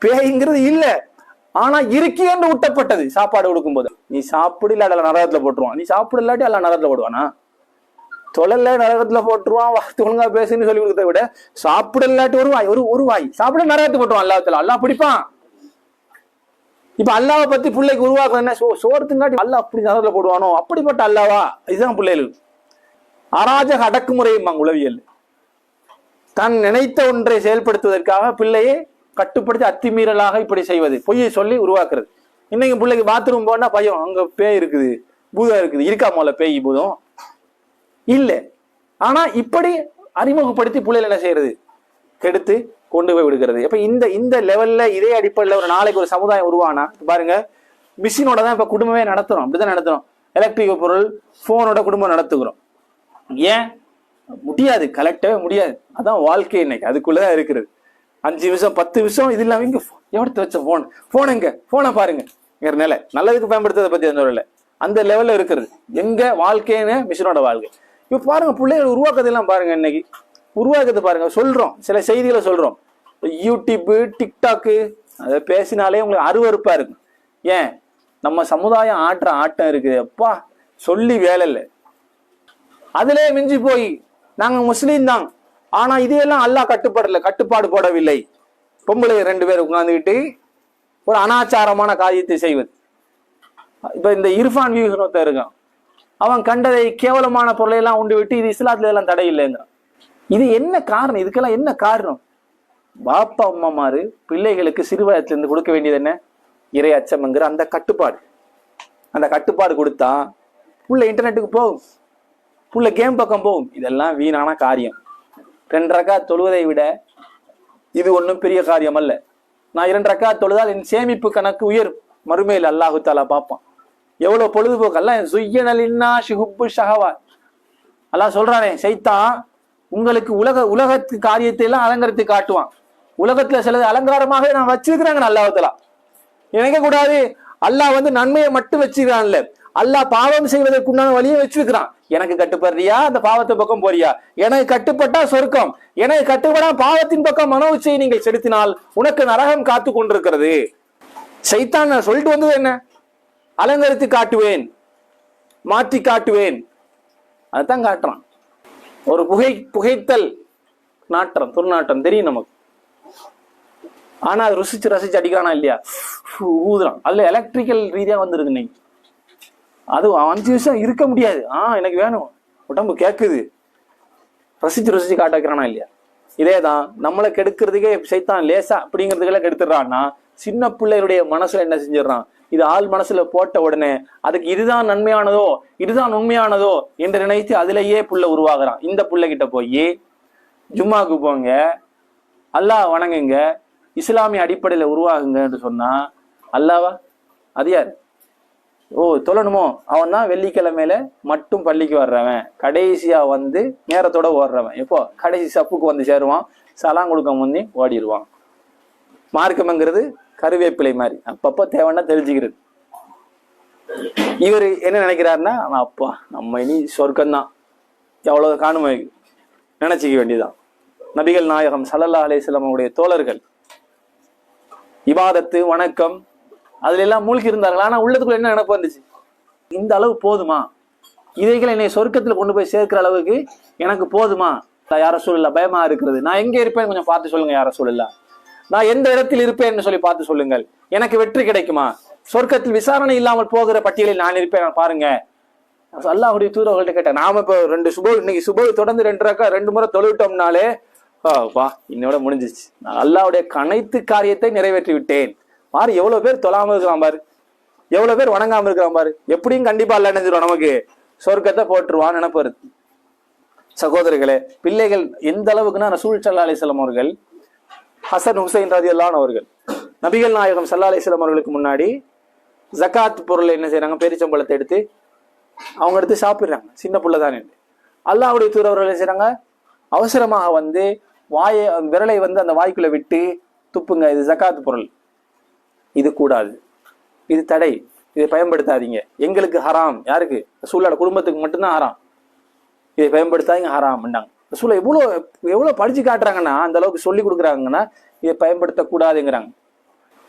பேய்ங்கிறது இல்ல. ஆனா இருக்கேன்னு ஊட்டப்பட்டது சாப்பாடு கொடுக்கும் போது. நீ சாப்பிடு இல்ல அல்ல நரகத்துல போட்டுருவான். நீ சாப்பிடு இல்லாட்டி அல்ல நரகத்துல போடுவானா? தொழில நரகத்துல போட்டுருவான். ஒழுங்கா பேசுன்னு சொல்லி கொடுக்கறத விட சாப்பிட இல்லாட்டி ஒரு வாய் சாப்பிட நரகத்துக்கு போட்டுருவான். அல்லாஹ் பிடிப்பான். இப்ப அல்லாவை பத்தி பிள்ளைக்கு உருவாக்குறது என்ன? சோர்த்துங்காட்டி அல்லாஹ் அப்படி நரகத்துல போடுவானோ? அப்படிப்பட்ட அல்லாவா? இதுதான் பிள்ளைகள் அராஜக அடக்குமுறையும்பாங்க உளவியல். தான் நினைத்த ஒன்றை செயல்படுத்துவதற்காக பிள்ளையை கட்டுப்படுத்தி அத்துமீறலாக இப்படி செய்வது, பொய்யை சொல்லி உருவாக்குறது. இன்னைக்கு பிள்ளைக்கு பாத்ரூம் போனா பயம், அங்க பேய் இருக்குது, பூதம் இருக்குது. இருக்கா போல பேய் பூதம் இல்ல. ஆனா இப்படி அறிமுகப்படுத்தி பிள்ளைகள் என்ன செய்யறது? கெடுத்து கொண்டு போய் விடுகிறது. அப்ப இந்த லெவல்ல இதே அடிப்படையில் ஒரு நாளைக்கு ஒரு சமுதாயம் உருவானா பாருங்க. மிஷினோட தான் இப்ப குடும்பமே நடத்துறோம். அப்படிதான் நடத்துறோம். எலக்ட்ரிக் பொருள், போனோட குடும்பம் நடத்துகிறோம். ஏன் முடியாது? கலெக்டவே முடியாது. அதான் வாழ்க்கை இன்னைக்கு அதுக்குள்ளதான் இருக்கிறது. 5 நிமிஷம் 10 நிமிஷம் இது இல்லாம இங்க எடுத்து வச்ச போன் எங்க போனை பாருங்க. நிலை நல்லதுக்கு பயன்படுத்துறதை பத்தி அந்த அந்த லெவல்ல இருக்கிறது. எங்க வாழ்க்கைன்னு மிஷினோட வாழ்க்கை. இப்ப பாருங்க, பிள்ளைகள் உருவாக்கதெல்லாம் பாருங்க. இன்னைக்கு உருவாக்கத்தை பாருங்க. சொல்றோம், சில செய்திகளை சொல்றோம். யூடியூப், டிக்டாக்கு அதை பேசினாலே உங்களுக்கு அருவருப்பா இருக்கும். ஏன்? நம்ம சமுதாயம் ஆட்டுற ஆட்டம் இருக்குது. அப்பா சொல்லி வேலை இல்லை. அதிலே மிஞ்சி போய் நாங்க முஸ்லீம் தான், ஆனா இதையெல்லாம் அல்லாஹ் கட்டுப்பாடு போடவில்லை. பொம்பளை 2 பேர் உட்கார்ந்துக்கிட்டு ஒரு அனாச்சாரமான காரியத்தை செய்வது. இப்ப இந்த இர்ஃபான் வியூகத்தை இருக்கான், அவன் கண்டதை கேவலமான பொருளை எல்லாம் உண்டு விட்டு இது இஸ்லாத்துல எல்லாம் தடை இல்லைங்கிறான். இது என்ன காரணம்? இதுக்கெல்லாம் என்ன காரணம்? பாப்பா அம்மாமாரு பிள்ளைகளுக்கு சிறு வயதிலிருந்து கொடுக்க வேண்டியது என்ன? இறை அச்சம்ங்கிற அந்த கட்டுப்பாடு. அந்த கட்டுப்பாடு கொடுத்தா புள்ள இன்டர்நெட்டுக்கு போகும், புள்ள கேம் பக்கம் போகும். இதெல்லாம் வீணான காரியம். 2 ரக்காத் தொழுவதை விட இது ஒன்றும் பெரிய காரியம் அல்ல. நான் 2 ரக்காத் தொழுதால் என் சேமிப்பு கணக்கு உயரும். மறுமையில் அல்லாஹு தாலா பார்ப்பான். எவ்வளவு பொழுதுபோக்கு. அல்லாஹ் சொல்றானே, சைத்தான் உங்களுக்கு உலகத்து காரியத்தை எல்லாம் அலங்கரித்து காட்டுவான். உலகத்துல சிலது அலங்காரமாக நான் வச்சிருக்கிறாங்க. அல்லாஹ் தாலா நினைக்க கூடாது அல்லாஹ் நன்மையை மட்டும் வச்சிருக்கான்ல, அல்லாஹ் பாவம் செய்வதற்குண்டான வழியை வச்சிருக்கிறான். எனக்கு கட்டுப்படுறியா, அந்த பாவத்தை பக்கம் போறியா? எனக்கு கட்டுப்பட்டா சொர்க்கம், எனக்கு கட்டுப்படா பாவத்தின் பக்கம் மனோச்சை நீங்கள் செலுத்தினால் உனக்கு நரகம் காத்து கொண்டிருக்கிறது. சைத்தான் நான் சொல்லிட்டு வந்தது என்ன? அலங்கரித்து காட்டுவேன், மாற்றி காட்டுவேன். அதுதான் காட்டுறான். ஒரு புகைத்தல் நாட்டம், துர்நாட்டம் தெரியும் நமக்கு. ஆனா அது ருசிச்சு ரசிச்சு அடிக்கிறானா இல்லையா? ஊதுறான். அதுல எலக்ட்ரிக்கல் ரீதியா வந்துருது. இன்னைக்கு அது 5 நிமிஷம் இருக்க முடியாது. எனக்கு வேணும், உடம்பு கேட்குது, ரசிச்சு ருசிச்சு காட்ட வைக்கிறானா இல்லையா? இதேதான் நம்மளை கெடுக்கிறதுக்கே சைத்தான் லேசா அப்படிங்கிறதுக்கெல்லாம் கெடுத்துடுறான்னா, சின்ன பிள்ளைகளுடைய மனசுல என்ன செஞ்சிடறான்? இது ஆள் மனசுல போட்ட உடனே அதுக்கு இதுதான் நன்மையானதோ, இதுதான் உண்மையானதோ என்று நினைத்து அதுலேயே புள்ள உருவாகிறான். இந்த புள்ளை கிட்ட போய் ஜும்மாவுக்கு போங்க, அல்லாஹ் வணங்குங்க, இஸ்லாமிய அடிப்படையில உருவாகுங்க என்று சொன்னா அல்லாவா? அது யாரு? தொழணுமோ? அவன் தான் வெள்ளிக்கிழமையில மட்டும் பள்ளிக்கு வர்றவன், கடைசியா நேரத்தோட ஓடுறவன். எப்போ கடைசி சப்புக்கு சேருவான், சலாம் கொடுக்க முந்தி ஓடிடுவான். மார்க்கம்ங்கிறது கருவேப்பிலை மாதிரி, அப்பப்போ தேவைன்னா தெரிஞ்சுக்கிறது. இவர் என்ன நினைக்கிறாருன்னா, அப்பா நம்ம இனி சொர்க்கம்தான், எவ்வளவு காணுமை நினைச்சிக்க வேண்டியதுதான். நபிகள் நாயகம் ஸல்லல்லாஹு அலைஹி வஸல்லம் அவருடைய தோழர்கள் இபாதத்து வணக்கம் அதுல எல்லாம் மூழ்கி இருந்தார்கள். ஆனா உள்ளத்துக்குள்ள என்ன நினைப்பு வந்துச்சு? இந்த அளவு போதுமா? இதைகளை என்னை சொர்க்கத்துல கொண்டு போய் சேர்க்கிற அளவுக்கு எனக்கு போதுமா? யார சூழல்ல பயமா இருக்கிறது. நான் எங்க இருப்பேன்னு கொஞ்சம் பார்த்து சொல்லுங்க. யார சூழல்ல நான் எந்த இடத்தில் இருப்பேன்னு சொல்லி பார்த்து சொல்லுங்கள். எனக்கு வெற்றி கிடைக்குமா? சொர்க்கத்தில் விசாரணை இல்லாமல் போகிற பட்டியலில் நான் இருப்பேன் பாருங்க. அல்லாஹ்வுடைய தூதர்கள்ட்ட கேட்டேன். நாம இப்போ இன்னைக்கு சுபஹ் தொடர்ந்து 2 முறை தொழுவிட்டோம்னாலே இன்னோட முடிஞ்சிச்சு, நான் அல்லாஹ்வுடைய அனைத்து காரியத்தை நிறைவேற்றி விட்டேன். பாரு எவ்வளவு பேர் தொழாம இருக்கிறான் பாரு, எவ்வளவு பேர் வணங்காம இருக்கிறான் பாரு. எப்படியும் கண்டிப்பா அல்ல நினைச்சிடும், நமக்கு சொர்க்கத்தை போட்டுருவான்னு நினைப்பாரு. சகோதரர்களே, பிள்ளைகள் எந்த அளவுக்குன்னா ரசூல் ஸல்லல்லாஹு அலைஹி வஸல்லம் அவர்கள் ஹசன் ஹுசைன் ரலியல்லாஹு அன்ஹு அவர்கள் நபிகள் நாயகம் ஸல்லல்லாஹு அலைஹி வஸல்லம் அவர்களுக்கு முன்னாடி ஜகாத் பொருளை என்ன செய்யறாங்க? பேரிச்சம்பழத்தை எடுத்து அவங்க எடுத்து சாப்பிடுறாங்க. சின்ன புள்ள தானே. அல்லாஹ்வுடைய தூதர்கள் என்ன செய்யறாங்க? அவசரமாக விரலை அந்த வாய்க்குள்ள விட்டு துப்புங்க, இது ஜகாத் பொருள், இது கூடாது, இது தடை, இதை பயன்படுத்தாதீங்க, எங்களுக்கு ஹராம். யாருக்கு? ரசூலோட குடும்பத்துக்கு மட்டும்தான் ஹராம், இதை பயன்படுத்தாதீங்க, ஹராம் பண்ணாங்க. ரசூலை எவ்வளவு படிச்சு காட்டுறாங்கன்னா, அந்த அளவுக்கு சொல்லி கொடுக்குறாங்கன்னா இதை பயன்படுத்தக்கூடாதுங்கிறாங்க.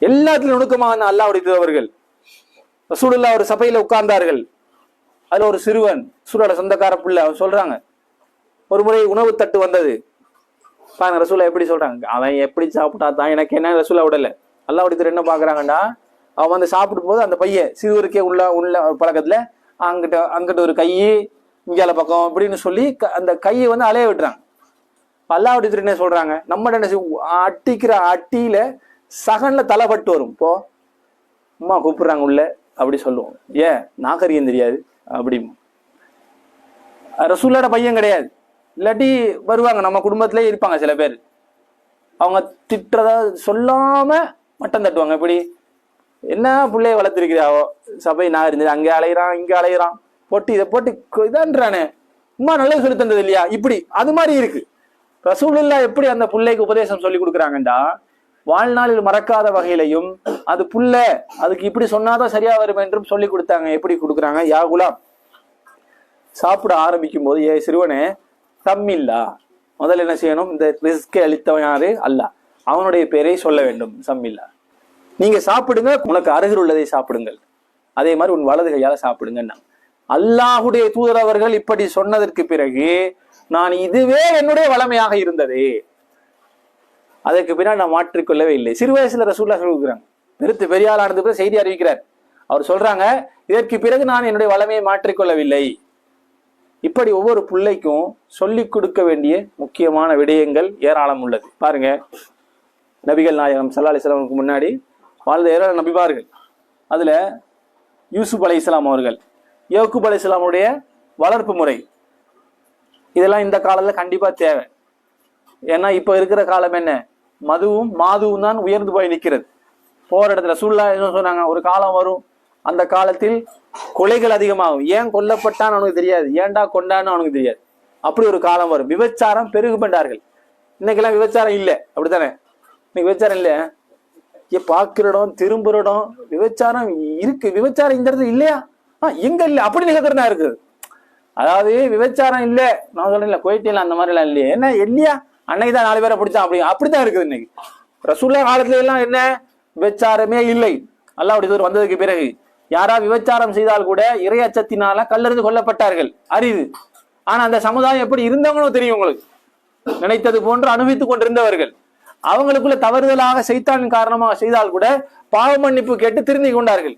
எல்லாத்திலும் நுணுக்கமாக அல்லாஹ்வுடைய தூதர்கள் ரசூலுல்லாஹ் ஒரு சபையில உட்கார்ந்தார்கள். அதுல ஒரு சிறுவன், ரசூலோட சொந்தக்கார பிள்ளை, அவன் சொல்றாங்க, ஒரு முறை உணவு தட்டு வந்தது பாருங்க. ரசூலா எப்படி சொல்றாங்க? அவன் எப்படி சாப்பிட்டா தான் எனக்கு என்ன? ரசூலா விடல. அல்லாஹ்வுடைய தூதர் என்ன பாக்குறாங்கன்னா, அவன் சாப்பிடும் போது அந்த பையன் சிறுவருக்கே உள்ள பழக்கத்துல அங்கிட்ட ஒரு கை, இங்கால பக்கம் அப்படின்னு சொல்லி அந்த கையை அலைய விட்டுறாங்க. அல்லாஹ்வுடைய தூதர் என்ன சொல்றாங்க? நம்ம என்ன அட்டிக்கிற அட்டியில சகன்ல தலைப்பட்டு வரும். இப்போ அம்மா கூப்பிடுறாங்க உள்ள, அப்படி சொல்லுவோம். ஏன் நாகரிகம் தெரியாது அப்படி. ரசூலோட பையன் கிடையாது. இல்லாட்டி வருவாங்க, நம்ம குடும்பத்திலே இருப்பாங்க சில பேர், அவங்க திட்டுறதா சொல்லாம மட்டம் தட்டுவாங்க. இப்படி என்ன பிள்ளைய வளர்த்துருக்கிறாவோ, சபை நாகரிகம், அங்கே அலையிறான் இங்க அலையிறான், போட்டு இதை போட்டு இதான்றானே, அம்மா நல்லது சொல்லி தந்தது இல்லையா? இப்படி அது மாதிரி இருக்கு. ரசூலுல்லாஹ் எப்படி அந்த பிள்ளைக்கு உபதேசம் சொல்லி கொடுக்குறாங்கண்டா, வாழ்நாளில் மறக்காத வகையிலையும் அது புள்ள அதுக்கு இப்படி சொன்னாதான் சரியா வரும் என்றும் சொல்லி கொடுத்தாங்க. எப்படி கொடுக்குறாங்க? யா குலாம், சாப்பிட ஆரம்பிக்கும் போது, சிறுவனே சம்மில்லா, முதல்ல என்ன செய்யணும்? இந்த ரிஸ்கை அளித்தவன் யாரு? அல்லாஹ், அவனுடைய பேரை சொல்ல வேண்டும். சம்மில்லா, நீங்க சாப்பிடுங்க, உனக்கு அருகில் உள்ளதை சாப்பிடுங்கள், அதே மாதிரி உன் வலது கையால சாப்பிடுங்க. அல்லாஹ்வுடைய தூதர் அவர்கள் இப்படி சொன்னதற்கு பிறகு நான் இதுவே என்னுடைய வளமையாக இருந்தது, அதற்கு பின்னால் நான் மாற்றிக்கொள்ளவே இல்லை. சிறு வயசுல ரசூலுல்லாஹ் சொல்லுகிறாங்க, நிறுத்து பெரியாள் ஆனது செய்தி அறிவிக்கிறார். அவர் சொல்றாங்க, இதற்கு பிறகு நான் என்னுடைய வளமையை மாற்றிக்கொள்ளவில்லை. இப்படி ஒவ்வொரு பிள்ளைக்கும் சொல்லிக் கொடுக்க வேண்டிய முக்கியமான விடயங்கள் ஏராளம் உள்ளது. பாருங்க, நபிகள் நாயகம் ஸல்லல்லாஹு அலைஹி வஸல்லம் முன்னாடி வாழ்ந்த ஏராளமான நபிமார்கள். அதுல யூசுப் அலைஹிஸ்ஸலாம் அவர்கள், யக்கூப் அலைஹிஸ்ஸலாமுடைய வளர்ப்பு முறை, இதெல்லாம் இந்த காலத்துல கண்டிப்பா தேவை. ஏன்னா இப்ப இருக்கிற காலம் என்ன, மதுவும் மாதுவும் தான் உயர்ந்து போய் நிற்கிறது. போற இடத்துல ரசூலுல்லாஹ் என்ன சொன்னாங்க, ஒரு காலம் வரும், அந்த காலத்தில் கொலைகள் அதிகமாகும். ஏன் கொல்லப்பட்டான்னு அவனுக்கு தெரியாது, ஏன்டா கொண்டான்னு அவனுக்கு தெரியாது. அப்படி ஒரு காலம் வரும். விபச்சாரம் பெருகுபண்டார்கள். இன்னைக்கெல்லாம் விபச்சாரம் இல்லை, அப்படித்தானே? இன்னைக்கு விபச்சாரம் இல்லை, பார்க்கிற இடம் திரும்புற இடம் விபச்சாரம் இருக்கு. விபச்சாரம் இந்த இடத்துல இல்லையா? எங்க இல்லை அப்படி நிகழ்கிறதா இருக்குது. அதாவது விபச்சாரம் இல்லை, நான் சொல்றேன் இல்லை, குவைத்தில அந்த மாதிரி எல்லாம் இல்லையா, என்ன இல்லையா, அன்னைக்கு தான் 4 பேரை பிடிச்சான், அப்படித்தான் இருக்குது இன்னைக்கு. ரசூலுல்லாஹ் காலத்துல எல்லாம் என்ன விபச்சாரமே இல்லை. அல்லாஹ்வுடைய தூதர் வந்ததுக்கு பிறகு யாரா விபச்சாரம் செய்தால் கூட இறை அச்சத்தினால கல்லெறிந்து கொல்லப்பட்டார்கள், அரிது. ஆனா அந்த சமுதாயம் எப்படி இருந்தவங்களும் தெரியும் உங்களுக்கு, நினைத்தது போன்று அனுபவித்துக் கொண்டிருந்தவர்கள். அவங்களுக்குள்ள தவறுதலாக சைத்தானின் காரணமாக செய்தால் கூட பாவ மன்னிப்பு கேட்டு திருந்தி கொண்டார்கள்.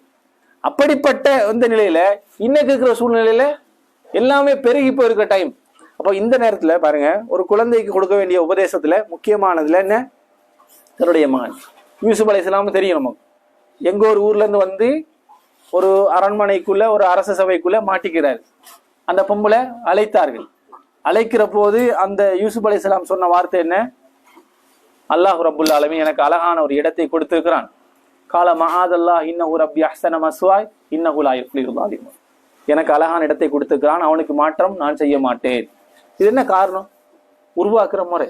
அப்படிப்பட்ட இந்த நிலையில இன்னைக்கு இருக்கிற சூழ்நிலையில எல்லாமே பெருகி போயிருக்க டைம். அப்போ இந்த நேரத்துல பாருங்க, ஒரு குழந்தைக்கு கொடுக்க வேண்டிய உபதேசத்துல முக்கியமானதுல என்ன, தன்னுடைய மகன் யூசுப் அலைஹிஸ்ஸலாம் தெரியும் நமக்கு. எங்க ஒரு ஊர்ல இருந்து வந்து ஒரு அரண்மனைக்குள்ள ஒரு அரச சபைக்குள்ள மாட்டிக்கிறாரு. அந்த பொம்பளை அழைத்தார்கள். அழைக்கிற போது அந்த யூசுப் அலைஹிஸ்ஸலாம் சொன்ன வார்த்தை என்ன, அல்லாஹ் ரப்புல் ஆலமீன் எனக்கு அழகான ஒரு இடத்தை கொடுத்திருக்கிறான். கால மஹாதல்லாஹ் இன்னஹு ரப்பி அஹ்ஸன மஸ்வாய் இன்னஹு லா யுஃப்லிஹுல் ஸாலிமூன். எனக்கு அழகான இடத்தை கொடுத்திருக்கிறான், அவனுக்கு மாற்றம் நான் செய்ய மாட்டேன். இது என்ன காரணம்? உருவாக்குற முறை,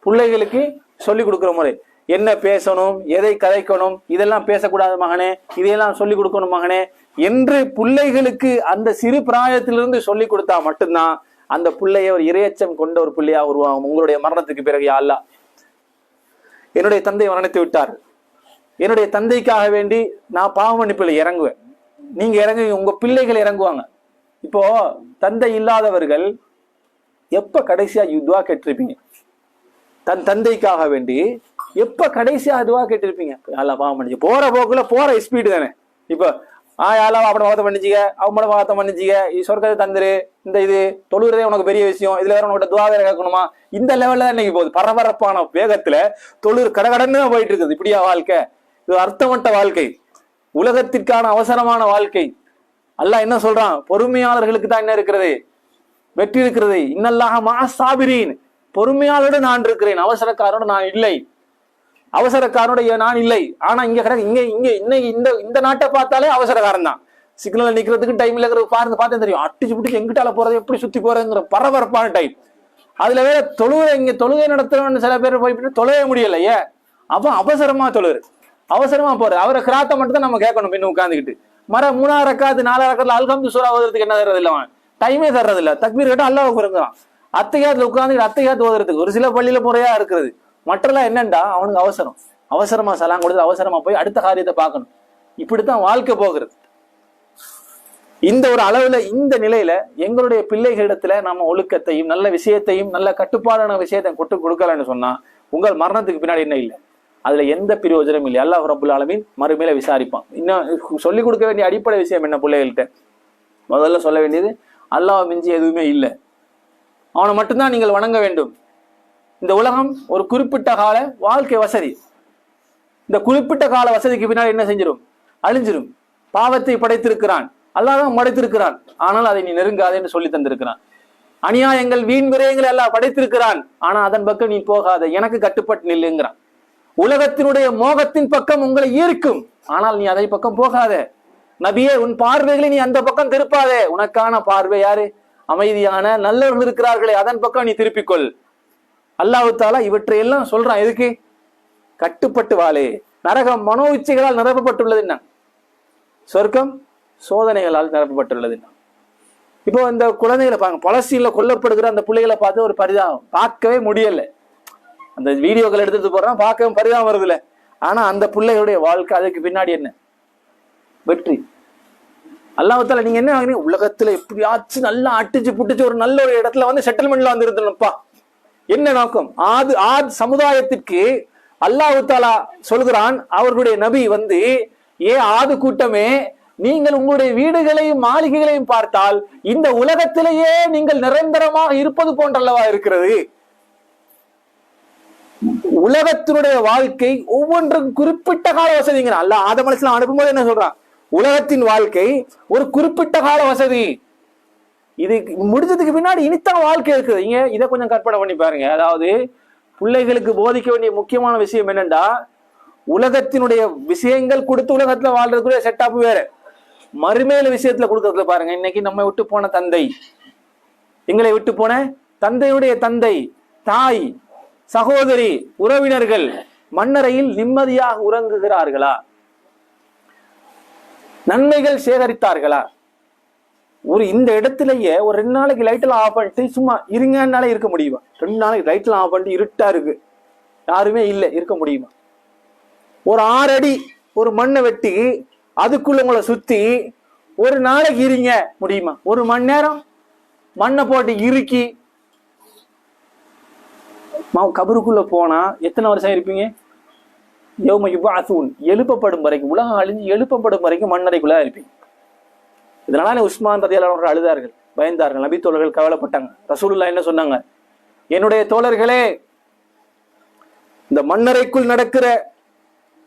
பிள்ளைகளுக்கு சொல்லிக் கொடுக்குற முறை. என்ன பேசணும், எதை கதைக்கணும், இதெல்லாம் பேசக்கூடாது மகனே, இதையெல்லாம் சொல்லிக் கொடுக்கணும் மகனே என்று பிள்ளைகளுக்கு அந்த சிறு பிராயத்திலிருந்து சொல்லிக் கொடுத்தா மட்டும்தான் அந்த பிள்ளைய ஒரு இரையச்சம் கொண்ட ஒரு பிள்ளையா உருவாகும். உங்களுடைய மரணத்துக்கு பிறகு யா அல்லாஹ், என்னுடைய தந்தை மரணித்து விட்டார், என்னுடைய தந்தைக்காக வேண்டி நான் பாவ மன்னிப்பில் இறங்குவேன், நீங்க இறங்குவீங்க, உங்க பிள்ளைகள் இறங்குவாங்க. இப்போ தந்தை இல்லாதவர்கள் எப்ப கடைசியா துஆ கேட்டிருப்பீங்க? தன் தந்தைக்காக வேண்டி எப்ப கடைசியா துஆ கேட்டிருப்பீங்க? அல்லா பாவம் மன்னிச்சு, போற போக்குல போற ஸ்பீடு தானே. இப்போ யாரெல்லாம் அவனை வாதம் பண்ணிச்சிக்க, அவங்கள வாதம் பண்ணிச்சிக்க, சொர்க்கத்தை தந்துரு, இந்த இது தொழுகிறதே உனக்கு பெரிய விஷயம், இதுல வேற உனக்கு துஆ வேற கேட்கணுமா, இந்த லெவல்ல தான் இன்னைக்கு போகுது. பரபரப்பான வேகத்துல தொழுர் கடகடன்னு போயிட்டு இருக்குது. இப்படியா வாழ்க்கை? இது அர்த்தமற்ற வாழ்க்கை, உலகத்திற்கான அவசரமான வாழ்க்கை. அல்லாஹ் என்ன சொல்றான், பொறுமையாளர்களுக்கு தான் என்ன இருக்கிறது, வெற்றி இருக்கிறது. இன்னல்லாஹ மஅ ஸாபிரீன், பொறுமையாளரோட நான் இருக்கிறேன், அவசரக்காரோட நான் இல்லை, அவசரக்காரனுடைய நான் இல்லை. ஆனா இங்க இந்த நாட்டை பார்த்தாலே அவசரக்காரன் தான். சிக்னல் நிக்கிறதுக்கு டைம் இல்ல, பாருங்க பார்த்தே தெரியும், அடிச்சு பிடிச்சு எங்கிட்டால போறது, எப்படி சுத்தி போறதுங்கிற பரபரப்பான டைம். அதுல வேற இங்க தொழுகை நடத்துறவன்னு சில பேர் போய் தொலைய முடியல. ஏன்? அப்ப அவசரமா தொழுறு, அவசரமா போறது. அவரை கிராத்த மட்டும் தான் நம்ம கேட்கணும். பின்ன உட்காந்துக்கிட்டு 3 ரக்காத்து 4 ரக்காத்துல அல்ஹம்து சூரா ஓதுறதுக்கு என்ன தர்றது இல்ல, டைமே தர்றது இல்ல. தக்பீர் கேட்டா அல்லாஹ் குறைஞ்சான். அத்தையாத்துல உட்காந்து அத்தையாத்து ஓதுறதுக்கு ஒரு சில பள்ளியில முறையா இருக்கிறது. மற்றெல்லாம் என்னண்டா அவனுக்கு அவசரம், அவசரமா சலாம் கொடுத்து அவசரமா போய் அடுத்த காரியத்தை பார்க்கணும். இப்படித்தான் வாழ்க்கை போகிறது. இந்த ஒரு அளவுல இந்த நிலையில எங்களுடைய பிள்ளைகளிடத்துல நம்ம ஒழுக்கத்தையும் நல்ல விஷயத்தையும் நல்ல கட்டுப்பாடான விஷயத்தை கொடுக்கலன்னு சொன்னா உங்கள் மரணத்துக்கு பின்னாடி என்ன இல்லை, அதுல எந்த பிரயோஜனமும் இல்லை. அல்லாஹ் ரப்புல் ஆலமீன் மறுமையில விசாரிப்பான். இன்னும் சொல்லிக் கொடுக்க வேண்டிய அடிப்படை விஷயம் என்ன, பிள்ளைகள்கிட்ட முதல்ல சொல்ல வேண்டியது அல்லாஹ் மிஞ்சி எதுவுமே இல்லை, அவனை மட்டும்தான் நீங்கள் வணங்க வேண்டும். இந்த உலகம் ஒரு குறிப்பிட்ட கால வாழ்க்கை வசதி, இந்த குறிப்பிட்ட கால வசதிக்கு பின்னால் என்ன செஞ்சிடும், அழிஞ்சிடும். பாவத்தை படைத்திருக்கிறான், அல்லாஹ் தான் படைத்திருக்கிறான், ஆனால் அதை நீ நெருங்காதேன்னு சொல்லி தந்திருக்கிறான். அநியாயங்கள் வீண் விரயங்களை எல்லாம் படைத்திருக்கிறான், ஆனா அதன் பக்கம் நீ போகாத, எனக்கு கட்டுப்பட்டு நில்லுங்கிறான். உலகத்தினுடைய மோகத்தின் பக்கம் உங்களை ஈர்க்கும், ஆனால் நீ அதை பக்கம் போகாத. நபியே, உன் பார்வைகளை நீ அந்த பக்கம் திருப்பாதே, உனக்கான பார்வை யாரு, அமைதியான நல்லவர்கள் இருக்கிறார்களே, அதன் பக்கம் நீ திருப்பிக்கொள். அல்லாஹ் தஆலா இவற்றை எல்லாம் சொல்றான். எதுக்கு? கட்டுப்பட்டு வாழே. நரகம் மனோ இச்சைகளால் நிரப்பப்பட்டுள்ளது, என்ன சொர்க்கம் சோதனைகளால் நிரப்பப்பட்டுள்ளது. இப்போ இந்த குழந்தைகளை பாருங்க, பலஸ்தீன்ல கொல்லப்படுகிற அந்த பிள்ளைகளை பார்த்து ஒரு பரிதாபம், பார்க்கவே முடியல. அந்த வீடியோக்கள் எடுத்துட்டு போறான், பார்க்கவும் பரிதாபம் வருதுல. ஆனா அந்த பிள்ளைகளுடைய வாழ்க்கை, அதுக்கு பின்னாடி என்ன வெற்றி. அல்லாஹ் தஆலா நீங்க என்ன ஆகுறீங்க, உலகத்துல எப்படியாச்சும் நல்லா அட்டிச்சு புட்டிச்சு ஒரு நல்ல ஒரு இடத்துல வந்து செட்டில்மெண்ட்ல வந்து இருந்தனப்பா. என்ன நோக்கம்? ஆத் சமுதாயத்திற்கு அல்லாஹ் தஆலா சொல்கிறான், அவர்களுடைய நபி வந்து, ஆது கூட்டமே, நீங்கள் உங்களுடைய வீடுகளையும் மாளிகைகளையும் பார்த்தால் இந்த உலகத்திலேயே நீங்கள் நிரந்தரமாக இருப்பது போன்றல்லவா இருக்கிறது. உலகத்தினுடைய வாழ்க்கை ஒவ்வொன்றுக்கும் குறிப்பிட்ட கால வசதிங்க. அல்லாஹ் ஆதம் அலைஹிஸ்ஸலாம் அனுப்பும்போது என்ன சொல்றான்? உலகத்தின் வாழ்க்கை ஒரு குறிப்பிட்ட கால வசதி, இது முடிஞ்சதுக்கு பின்னாடி இனித்தான் வாழ்க்கை இருக்குது. இங்க இதை கொஞ்சம் கற்பனை பண்ணி பாருங்க. அதாவது பிள்ளைகளுக்கு போதிக்க வேண்டிய முக்கியமான விஷயம் என்னன்னா, உலகத்தினுடைய விஷயங்கள் கொடுத்து உலகத்துல வாழ்றதுக்குரிய செட்டப் வேற, மறுமையில விஷயத்துல கொடுக்கறதுல பாருங்க. இன்னைக்கு நம்ம விட்டு போன தந்தை, எங்களை விட்டு போன தந்தையுடைய தந்தை, தாய், சகோதரி, உறவினர்கள் மண்ணறையில் நிம்மதியாக உறங்குகிறார்களா? நன்மைகள் சேகரித்தார்களா? ஒரு இந்த இடத்துலயே ஒரு 2 நாளைக்கு லைட் எல்லாம் ஆஃப் பண்ணிட்டு சும்மா இருங்கனால இருக்க முடியுமா? 2 நாளைக்கு லைட் எல்லாம் ஆஃப் பண்ணிட்டு இருட்டா இருக்கு, யாருமே இல்லை, இருக்க முடியுமா? ஒரு 6 அடி ஒரு மண்ணை வெட்டி அதுக்குள்ள உங்களை சுத்தி ஒரு நாளைக்கு இருங்க முடியுமா? 1 மணி நேரம் மண்ணை போட்டு இறுக்கி கபருக்குள்ள போனா எத்தனை வருஷம் இருப்பீங்க? எழுப்பப்படும் வரைக்கும், உலகம் அழிஞ்சு எழுப்பப்படும் வரைக்கும் மண்ணறைக்குள்ள இருப்பீங்க. இதனால உஸ்மான் ரலியல்லாஹு அன்ஹு அழுதார்கள், பயந்தார்கள். நபி தோழர்கள் கவலைப்பட்டாங்க. ரசூலுல்லாஹ் என்ன சொன்னாங்க? என்னுடைய தோழர்களே, இந்த மண்ணறைக்குள் நடக்கிற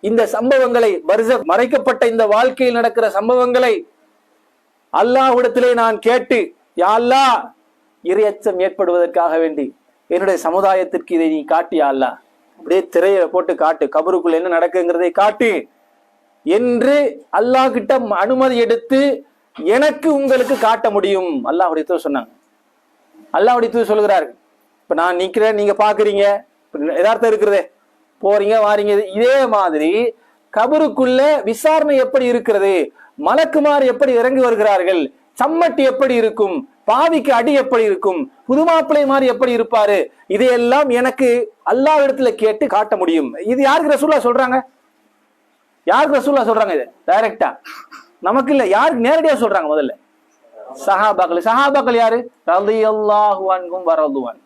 இந்த சம்பவங்களை, பர்ஸக் மறைக்கப்பட்ட இந்த வாழ்க்கையில் நடக்கிற சம்பவங்களை அல்லாஹ்விடத்திலே நான் கேட்டு, யா அல்லாஹ், இறையச்சம் ஏற்படுவதற்காக வேண்டி என்னுடைய சமுதாயத்திற்கு இதை நீ காட்டு யா அல்லாஹ், அப்படியே திரையை போட்டு காட்டு, கபருக்குள்ள என்ன நடக்குங்கிறதை காட்டு என்று அல்லாஹ் கிட்ட அனுமதி எடுத்து எனக்கு உங்களுக்கு காட்ட முடியும் அல்லாஹ்வுடைய தூதர் சொன்னாங்க. அல்லாஹ்வுடைய தூதர் சொல்கிறாரு, இப்ப நான் நிக்கிறேன், நீங்க பாக்குறீங்க, யதார்த்தம் இருக்கிறதே, போறீங்க வாரீங்க. இதே மாதிரி கபருக்குள்ள விசாரணை எப்படி இருக்கிறது, மலக்குமார் எப்படி இறங்கி வருகிறார்கள், சம்மட்டி எப்படி இருக்கும், பாவிக்கு அடி எப்படி இருக்கும், புதுமாப்பிள்ளை மாதிரி எப்படி இருப்பாரு, இதையெல்லாம் எனக்கு அல்லாஹ் இடத்துல கேட்டு காட்ட முடியும். இது யாருக்கு ரசூலுல்லாஹ் சொல்றாங்க? யாருக்கு ரசூலுல்லாஹ் சொல்றாங்க? இது டைரக்டா நமக்கு இல்ல, யாருக்கு நேரடியா சொல்றாங்க? முதல்ல சஹாபாக்கள். சஹாபாக்கள் யாரு? ரலியல்லாஹு அன்ஹும் வரதுவான்.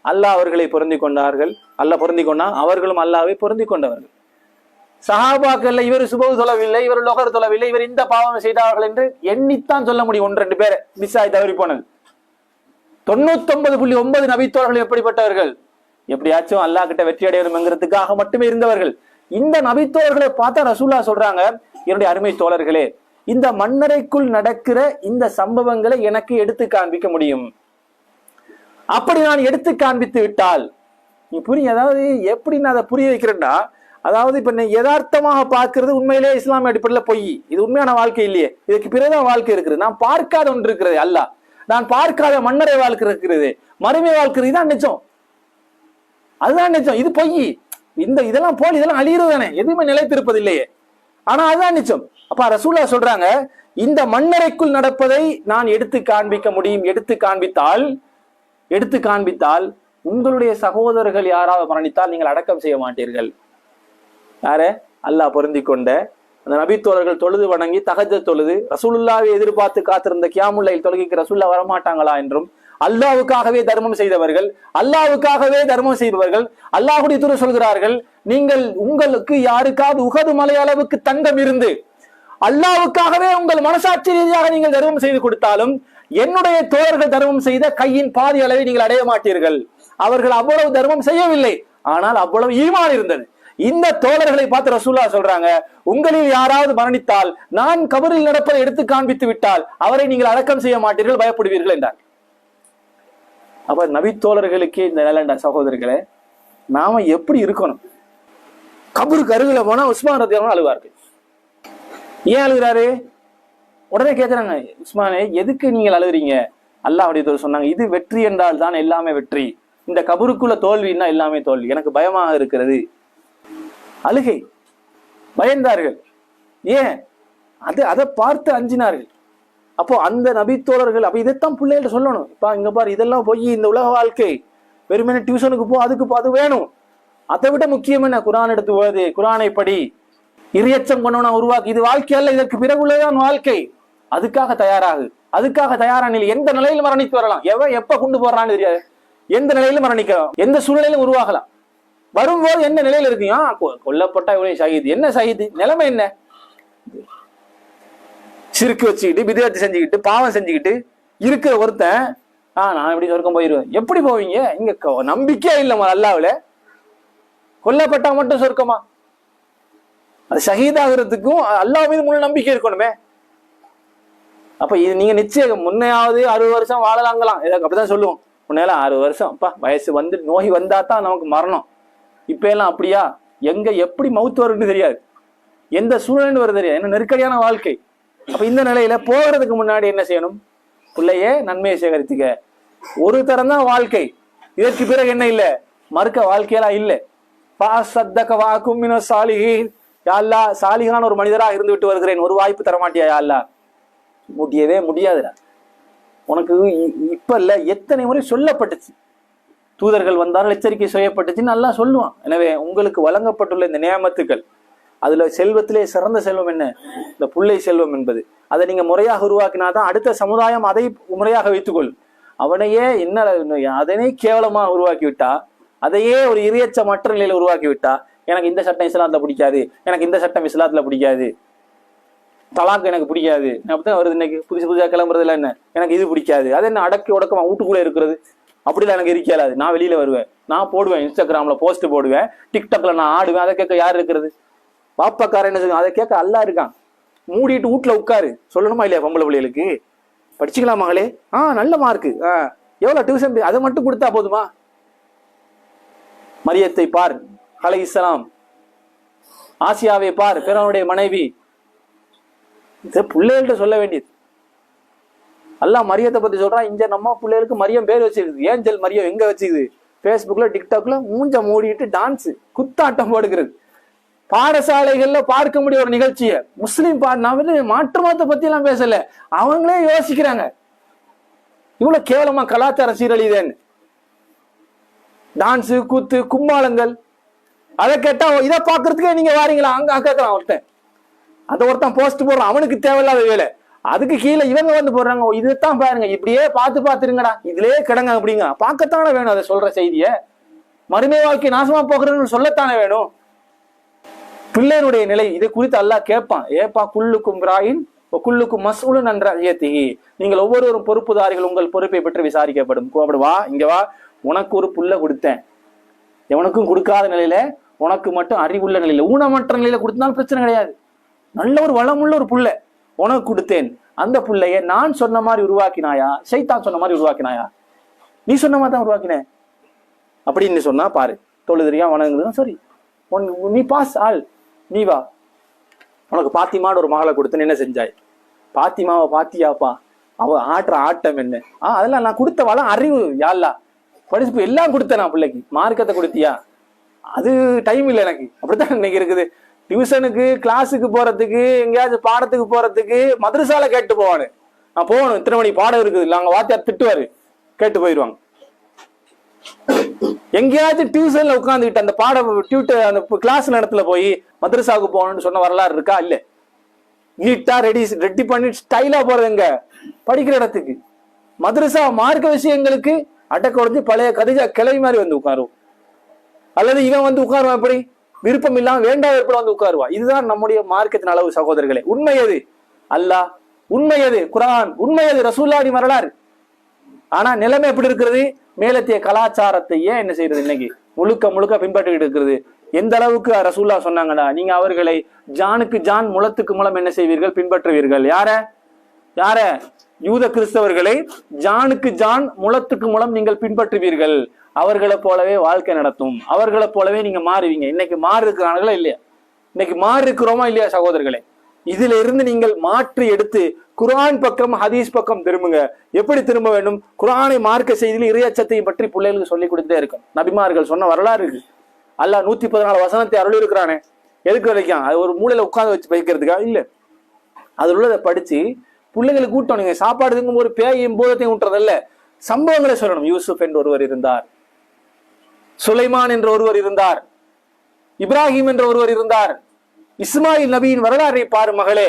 அல்லாஹ் அவர்களை பொருந்தி கொண்டார்கள், அல்லாஹ் பொருந்தி கொண்டா, அவர்களும் அல்லாஹ்வை பொருந்தி கொண்டவர்கள். சஹாபாக்கள்ல இவர் சுபஹ் தொழவில்லை, இவர் லொஹர் தொழவில்லை, இவர் இந்த பாவம் செய்தார்கள் என்று எண்ணித்தான் சொல்ல முடியும். 1-2 பேரை மிஸ் ஆகி தவறி போனது. 99.9 நபித்தோழர்கள் எப்படிப்பட்டவர்கள்? எப்படியாச்சும் அல்லாஹ் கிட்ட வெற்றி அடையணும்ங்கிறதுக்காக மட்டுமே இருந்தவர்கள். இந்த நபித்தோழர்களை பார்த்தா ரசூலுல்லாஹ் சொல்றாங்க, என்னுடைய அருமை தோழர்களே, இந்த மண்ணறைக்குள் நடக்கிற இந்த சம்பவங்களை எனக்கு எடுத்து காண்பிக்க முடியும். அப்படி நான் எடுத்து காண்பித்து விட்டால் நீ புரிய, அதாவது எப்படி நான் அதை புரிய வைக்கிறேன்னா, அதாவது இப்ப யதார்த்தமாக பார்க்கிறது உண்மையிலே இஸ்லாமிய அடிப்படையில் பொய், இது உண்மையான வாழ்க்கை இல்லையே, இதுக்கு பிறகுதான் வாழ்க்கை இருக்குது. நான் பார்க்காத ஒன்று இருக்கிறது அல்லாஹ், நான் பார்க்காத மண்ணறை வாழ்க்கை இருக்கிறது, மறுமை வாழ்க்கை, இதுதான் நிஜம், அதுதான் நிஜம், இது பொய். இதெல்லாம் போல், இதெல்லாம் அழிகிறது தானே, எதுவுமே நிலைத்திருப்பது இல்லையே, ஆனா அதுதான் நிஜம். அப்ப ரசூலுல்லாஹ் சொல்றாங்க, இந்த மண்ணறைக்குள் நடப்பதை நான் எடுத்து காண்பிக்க முடியும். எடுத்து காண்பித்தால் உங்களுடைய சகோதரர்கள் யாராவது மரணித்தால் நீங்கள் அடக்கம் செய்ய மாட்டீர்கள். யார? அல்லாஹ் பொருந்தி கொண்ட அந்த நபித்தோழர்கள் தொழுது வணங்கி தஹஜ்ஜத் தொழுது ரசூலுல்லாஹ்வை எதிர்பார்த்து காத்திருந்த கியாமுல் லைல் தொழுகைக்கு ரசூலுல்லாஹ் வரமாட்டாங்களா என்றும், அல்லாஹ்வுக்காகவே தர்மம் செய்தவர்கள், அல்லாஹ்வுக்காகவே தர்மம் செய்தவர்கள், அல்லாஹ்வுடைய தூதர் சொல்கிறார்கள், நீங்கள் உங்களுக்கு யாருக்காவது உஹது மலை அளவுக்கு தங்கம் இருந்து அல்லாஹ்வுக்காகவே உங்கள் மனசாட்சி ரீதியாக நீங்கள் தர்மம் செய்து கொடுத்தாலும் என்னுடைய தோழர்கள் தர்மம் செய்த கையின் பாதி அளவை நீங்கள் அடைய மாட்டீர்கள். அவர்கள் அவ்வளவு தர்மம் செய்யவில்லை, ஆனால் அவ்வளவு ஈமான் இருந்தது. இந்த தோழர்களை பார்த்து ரசூலுல்லாஹ் சொல்றாங்க, உங்களில் யாராவது மரணித்தால் நான் கபரில் நடப்பதை எடுத்து காண்பித்து விட்டால் அவரை நீங்கள் அடக்கம் செய்ய மாட்டீர்கள், பயப்படுவீர்கள் என்றார். அப்ப நபி தோழர்களுக்கே இந்த நிலைண்டா சகோதரர்களே, நாம எப்படி இருக்கணும்? கபருக்கு அருகில போனா உஸ்மான் ரலியல்லாஹு அன்ஹு அழுவார்கள். ஏன் அழுகிறாரு? உடனே கேட்கிறாங்க, உஸ்மானே எதுக்கு நீங்கள் அழுகிறீங்க? அல்லாஹ்வுடைய தூதர் சொன்னாங்க, இது வெற்றி என்றால் தான் எல்லாமே வெற்றி, இந்த கபருக்குள்ள தோல்வின்னா எல்லாமே தோல்வி, எனக்கு பயமாக இருக்கிறது. அழுகை, பயந்தார்கள். ஏன்? அதை பார்த்து அஞ்சினார்கள். அப்போ அந்த நபித்தோழர்கள், அப்ப இதைத்தான் பிள்ளைகிட்ட சொல்லணும். இப்ப இங்க பாரு, இதெல்லாம் போய் இந்த உலக வாழ்க்கை, வெறுமனே டியூஷனுக்கு போ, அதுக்கு அது வேணும். அதை விட முக்கியம் என்ன? குர்ஆன் எடுத்து போகுது, குர்ஆனை படி, இறையச்சம் கொண்டவனா உருவாக்கி, இது வாழ்க்கை அல்ல, இதற்கு பிறகுள்ளதான் வாழ்க்கை. அதுக்காக தயாரான எந்த நிலையில மரணித்து வரலாம், எப்ப கொண்டு போறான்னு தெரியாது, எந்த நிலையில மரணிக்கலாம், எந்த சூழ்நிலையிலும் உருவாகலாம். வரும்போது என்ன நிலையில இருக்கீங்க? கொல்லப்பட்டா இவ்வளவு ஷஹீத், என்ன ஷஹீத் நிலைமை என்ன? சிறுக்கு வச்சுக்கிட்டு, பிதஅத் செஞ்சுக்கிட்டு, பாவம் செஞ்சுக்கிட்டு இருக்கிற ஒருத்தன், நான் எப்படி சொர்க்கம் போயிருவேன், எப்படி போவீங்க? இங்க நம்பிக்கையே இல்லை அல்லாஹ்வுல. கொல்லப்பட்டா மட்டும் சொர்க்கமா? அது ஷஹீதாகிறதுக்கும் அல்லாஹ் மீது முழு நம்பிக்கை இருக்கணுமே. அப்ப இது நீங்க நிச்சயம் முன்னையாவது 60 வருஷம் வாழலாங்கலாம், அப்படிதான் சொல்லுவோம். முன்னையில 60 வருஷம் அப்பா வயசு வந்து நோய் வந்தா தான் நமக்கு மரணம். இப்ப எல்லாம் அப்படியா? எங்க எப்படி மவுத்து வரும்னு தெரியாது, எந்த சூழல்னு வருது தெரியாது, என்ன நெருக்கடியான வாழ்க்கை. அப்ப இந்த நிலையில போகிறதுக்கு முன்னாடி என்ன செய்யணும்? பிள்ளையே நன்மையை சேகரித்துக்க. ஒரு தரம் தான் வாழ்க்கை, இதற்கு பிறகு என்ன இல்லை, மறுக்க வாழ்க்கையெல்லாம் இல்லை. யாழ்லா சாலிகான ஒரு மனிதராக இருந்து விட்டு வருகிறேன், ஒரு வாய்ப்பு தரமாட்டியா யாழ்லா? முடியவே முடியாதுடா. உனக்கு இப்ப இல்ல, எத்தனை முறை சொல்லப்பட்டுச்சு, தூதர்கள் வந்தாலும் எச்சரிக்கை செய்யப்பட்டுச்சுன்னு நல்லா சொல்லுவான். எனவே உங்களுக்கு வழங்கப்பட்டுள்ள இந்த நியமத்துக்கள், அதுல செல்வத்திலே சிறந்த செல்வம் என்ன? இந்த புள்ளை செல்வம் என்பது. அதை நீங்க முறையாக உருவாக்கினாதான் அடுத்த சமுதாயம் அதை முறையாக வைத்துக்கொள். அவனையே என்ன அதனை கேவலமா உருவாக்கி விட்டா, அதையே ஒரு இறையச்சமற்ற நிலையில உருவாக்கி விட்டா, எனக்கு இந்த சட்டம் இஸ்லாத்துல பிடிக்காது, எனக்கு இந்த சட்டம் இஸ்லாத்துல பிடிக்காது, தலாக்கு எனக்கு பிடிக்காது, அப்படித்தான் வருது இன்னைக்கு புதுசு புதுசாக கிளம்புறதுல. என்ன எனக்கு இது பிடிக்காது, அது என்ன அடக்கி உடக்கமா வீட்டுக்குள்ளே இருக்கிறது, அப்படிலாம் எனக்கு இருக்காது. நான் வெளியில வருவேன், நான் போடுவேன், இன்ஸ்டாகிராம்ல போஸ்ட் போடுவேன், டிக்டாக்ல நான் ஆடுவேன். அதை கேட்க யார் இருக்கிறது? பாப்பாக்காரன் என்ன செய்யும்? அதை கேட்க அல்லா இருக்கான். மூடிட்டு வீட்டுல உட்காரு, சொல்லணுமா இல்லையா? பொம்பளை பிள்ளைகளுக்கு படிச்சுக்கலாம் மகளே, நல்ல மார்க்கு, எவ்வளவு டியூஷன், அதை மட்டும் கொடுத்தா போதுமா? மரியத்தை பார் அலைஹிஸ்ஸலாம், ஆசியாவை பார் பிறனுடைய மனைவி, இதை பிள்ளைகள்கிட்ட சொல்ல வேண்டியது. அல்லாஹ் மரியத்தை பத்தி சொல்றான். இங்க நம்ம பிள்ளைகளுக்கு மரியம் பேர் வச்சிருக்கு, ஏஞ்சல் மரியம் எங்க வச்சுக்குது? பேஸ்புக்ல டிக்டாக்ல மூஞ்ச மூடிட்டு டான்ஸ் குத்தாட்டம் போடுகிறது. பாடசாலைகள்ல பார்க்க முடிய ஒரு நிகழ்ச்சிய முஸ்லீம் மாற்று மதத்தை பத்தி எல்லாம் பேசல, அவங்களே யோசிக்கிறாங்க இவ்வளவு கேவலமா கலாச்சார சீரழிதேன்னு. டான்ஸு கூத்து கும்மாளங்கள், அதை கேட்டா இதை பாக்குறதுக்கே நீங்க வாரீங்களா? அங்க கேட்கலாம் ஒருத்தன், அந்த ஒருத்தன் போஸ்ட் போடுறான், அவனுக்கு தேவையில்லாத வேலை. அதுக்கு கீழே இவங்க வந்து போடுறாங்க, இதுதான் பாருங்க, இப்படியே பாத்துருங்கடா, இதுலயே கிடங்க அப்படிங்க. பார்க்கத்தானே வேணும் அதை சொல்ற செய்திய. மறுமை வாழ்க்கை நாசமா போகிறதுன்னு சொல்லத்தானே வேணும். பிள்ளையினுடைய நிலை இதை குறித்து அல்லாஹ் கேட்பான். ஏப்பா குல்லுக்கும் ராயின் குல்லுக்கும் மஸ்ஊலுன் அன் ரஅய்யத்திஹி, நீங்கள் ஒவ்வொருவரும் பொறுப்புதாரிகள், உங்கள் பொறுப்பை பற்றி விசாரிக்கப்படும். அப்படி வா, இங்க வா, உனக்கு ஒரு புள்ள கொடுத்தேன், எவனுக்கும் கொடுக்காத நிலையில, உனக்கு மட்டும் அறிவுள்ள நிலையில, ஊனமற்ற நிலையில கொடுத்தாலும் பிரச்சனை கிடையாது. நல்ல ஒரு வளமுள்ள ஒரு புள்ள உனக்கு கொடுத்தேன். அந்த புள்ளைய நான் சொன்ன மாதிரி உருவாக்கினாயா, சைத்தான் சொன்ன மாதிரி உருவாக்கினாயா? நீ சொன்ன மாதிரி தான் உருவாக்கின அப்படின்னு சொன்னா பாரு, தொழுதுறியா வணங்குதுதான் சரி, நீ பாஸ் ஆள், நீ வா. உனக்கு பாத்திமான்னு ஒரு மகளை கொடுத்தேன்னு என்ன செஞ்சாய்? பாத்திமாவை பாத்தியாப்பா, அவ ஆட்டுற ஆட்டம் என்ன? அதெல்லாம் நான் கொடுத்த வள அறிவு யாழ்லா, படிப்பு எல்லாம் கொடுத்தேன். நான் பிள்ளைக்கு மார்க்கத்தை கொடுத்தியா? அது டைம் இல்லை எனக்கு. அப்படித்தான் இன்னைக்கு இருக்குது. டியூஷனுக்கு கிளாஸுக்கு போறதுக்கு, எங்கேயாச்சும் பாடத்துக்கு போறதுக்கு மதரசால கேட்டு போவானு. நான் போகணும், இத்தனை மணி பாடம் இருக்குது இல்லை, அங்க வாத்தியார் திட்டுவாரு, கேட்டு போயிடுவாங்க. எங்கேயாச்சும் டியூஷன்ல உட்காந்துக்கிட்டு அந்த பாடம் அந்த கிளாஸ் நேரத்துல போய் மதரசாவுக்கு போகணும்னு சொன்ன வரலாறு இருக்கா? இல்ல. நீட்டா ரெடி பண்ணி ஸ்டைலா போறது எங்க? படிக்கிற இடத்துக்கு. மதரசா மார்க்க விஷயங்களுக்கு அடக்க உடஞ்சு பழைய கதிஜா கிளவி மாதிரி வந்து உட்காருவோம், அல்லது இவன் வந்து உட்காருவான், எப்படி விருப்பம் இல்லாம வேண்டாம் விருப்பம் வந்து உட்காருவா. இதுதான் நம்முடைய மார்க்கத்தின் அளவு சகோதரர்களே. உண்மை எது? அல்லாஹ் உண்மை எது? குர்ஆன் உண்மை எது? ரசூலுல்லாஹி வரலாறு. ஆனா நிலைமை எப்படி இருக்கிறது? மேலத்திய கலாச்சாரத்தையே என்ன செய்யறது இன்னைக்கு முழுக்க முழுக்க பின்பற்றிட்டு இருக்கிறது. எந்த அளவுக்கு ரசூலுல்லாஹ் சொன்னாங்கடா, நீங்க அவர்களை ஜானுக்கு ஜான் முளத்துக்கு முளம் என்ன செய்வீர்கள்? பின்பற்றுவீர்கள். யார? யூத கிறிஸ்தவர்களை ஜானுக்கு ஜான் முளத்துக்கு முளம் நீங்கள் பின்பற்றுவீர்கள். அவர்களை போலவே வாழ்க்கை நடத்தும், அவர்களை போலவே நீங்க மாறுவீங்க. இன்னைக்கு மாறு இருக்கிறாங்களா இல்லையா? இன்னைக்கு மாறு இருக்கிறோமா இல்லையா சகோதரர்களே? இதுல இருந்து நீங்கள் மாற்றி எடுத்து குர்ஆன் பக்கம் ஹதீஸ் பக்கம் திரும்புங்க. எப்படி திரும்ப வேண்டும்? குர்ஆனை மார்க்க செய்தியில் இறையச்சத்தையும் பற்றி பிள்ளைகளுக்கு சொல்லி கொடுத்தே இருக்கும். நபிமார்கள் சொன்ன வரலாறு இருக்கு. அல்லாஹ் 114 வசனத்தை அருள் இருக்கிறானே, எதுக்கு வரைக்கும்? அது ஒரு மூலையில உட்கார்ந்து வச்சு வைக்கிறதுக்கா? இல்ல, அதுல உள்ளதை படிச்சு பிள்ளைகளுக்கு கூட்டம். நீங்க சாப்பாடு திங்கும் ஒரு பேயையும் போதத்தையும் ஊட்டுறதல்ல, சம்பவங்களை சொல்லணும். யூசுப் என்று ஒருவர் இருந்தார், சுலைமான் என்ற ஒருவர் இருந்தார், இப்ராஹிம் என்ற ஒருவர் இருந்தார், இஸ்மாயில் நபியின் வரலாறை பாரு மகளே,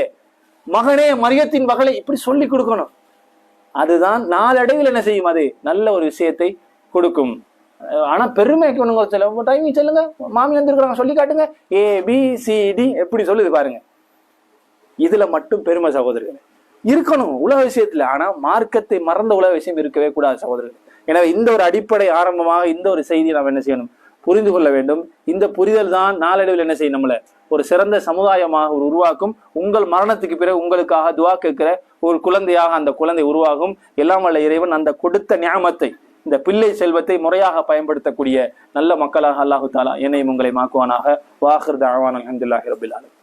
மகனே மரியத்தின் மகளே, இப்படி சொல்லி கொடுக்கணும். அதுதான் நாளடைவில் என்ன செய்யும்? அது நல்ல ஒரு விஷயத்தை கொடுக்கும். ஆனா பெருமைக்கு ஒண்ணுங்க டைமிங் சொல்லுங்க, மாமி வந்திருக்கிறாங்க சொல்லி காட்டுங்க, ABCD எப்படி சொல்லுது பாருங்க. இதுல மட்டும் பெருமை சகோதரர்கள் இருக்கணும் உலக விஷயத்துல. ஆனா மார்க்கத்தை மறந்த உலக விஷயம் இருக்கவே கூடாது சகோதரர்கள். எனவே இந்த ஒரு அடிப்படை ஆரம்பமாக இந்த ஒரு செய்தியை நாம் என்ன செய்யணும்? புரிந்து கொள்ள வேண்டும். இந்த புரிதல் தான் நாளடைவில் என்ன செய்யும், நம்மளை ஒரு சிறந்த சமுதாயமாக உருவாக்கும். உங்கள் மரணத்துக்கு பிறகு உங்களுக்காக துவா கேட்கிற ஒரு குழந்தையாக அந்த குழந்தை உருவாகும். எல்லாம் வல்ல இறைவன் அந்த கொடுத்த நியாமத்தை, இந்த பிள்ளை செல்வத்தை முறையாக பயன்படுத்தக்கூடிய நல்ல மக்களாக அல்லாஹு தாலா என்னையும் உங்களை மாக்குவானாக. வாஹிர் தஅவானா அல்ஹம்துலில்லாஹி ரப்பில் ஆலமீன்.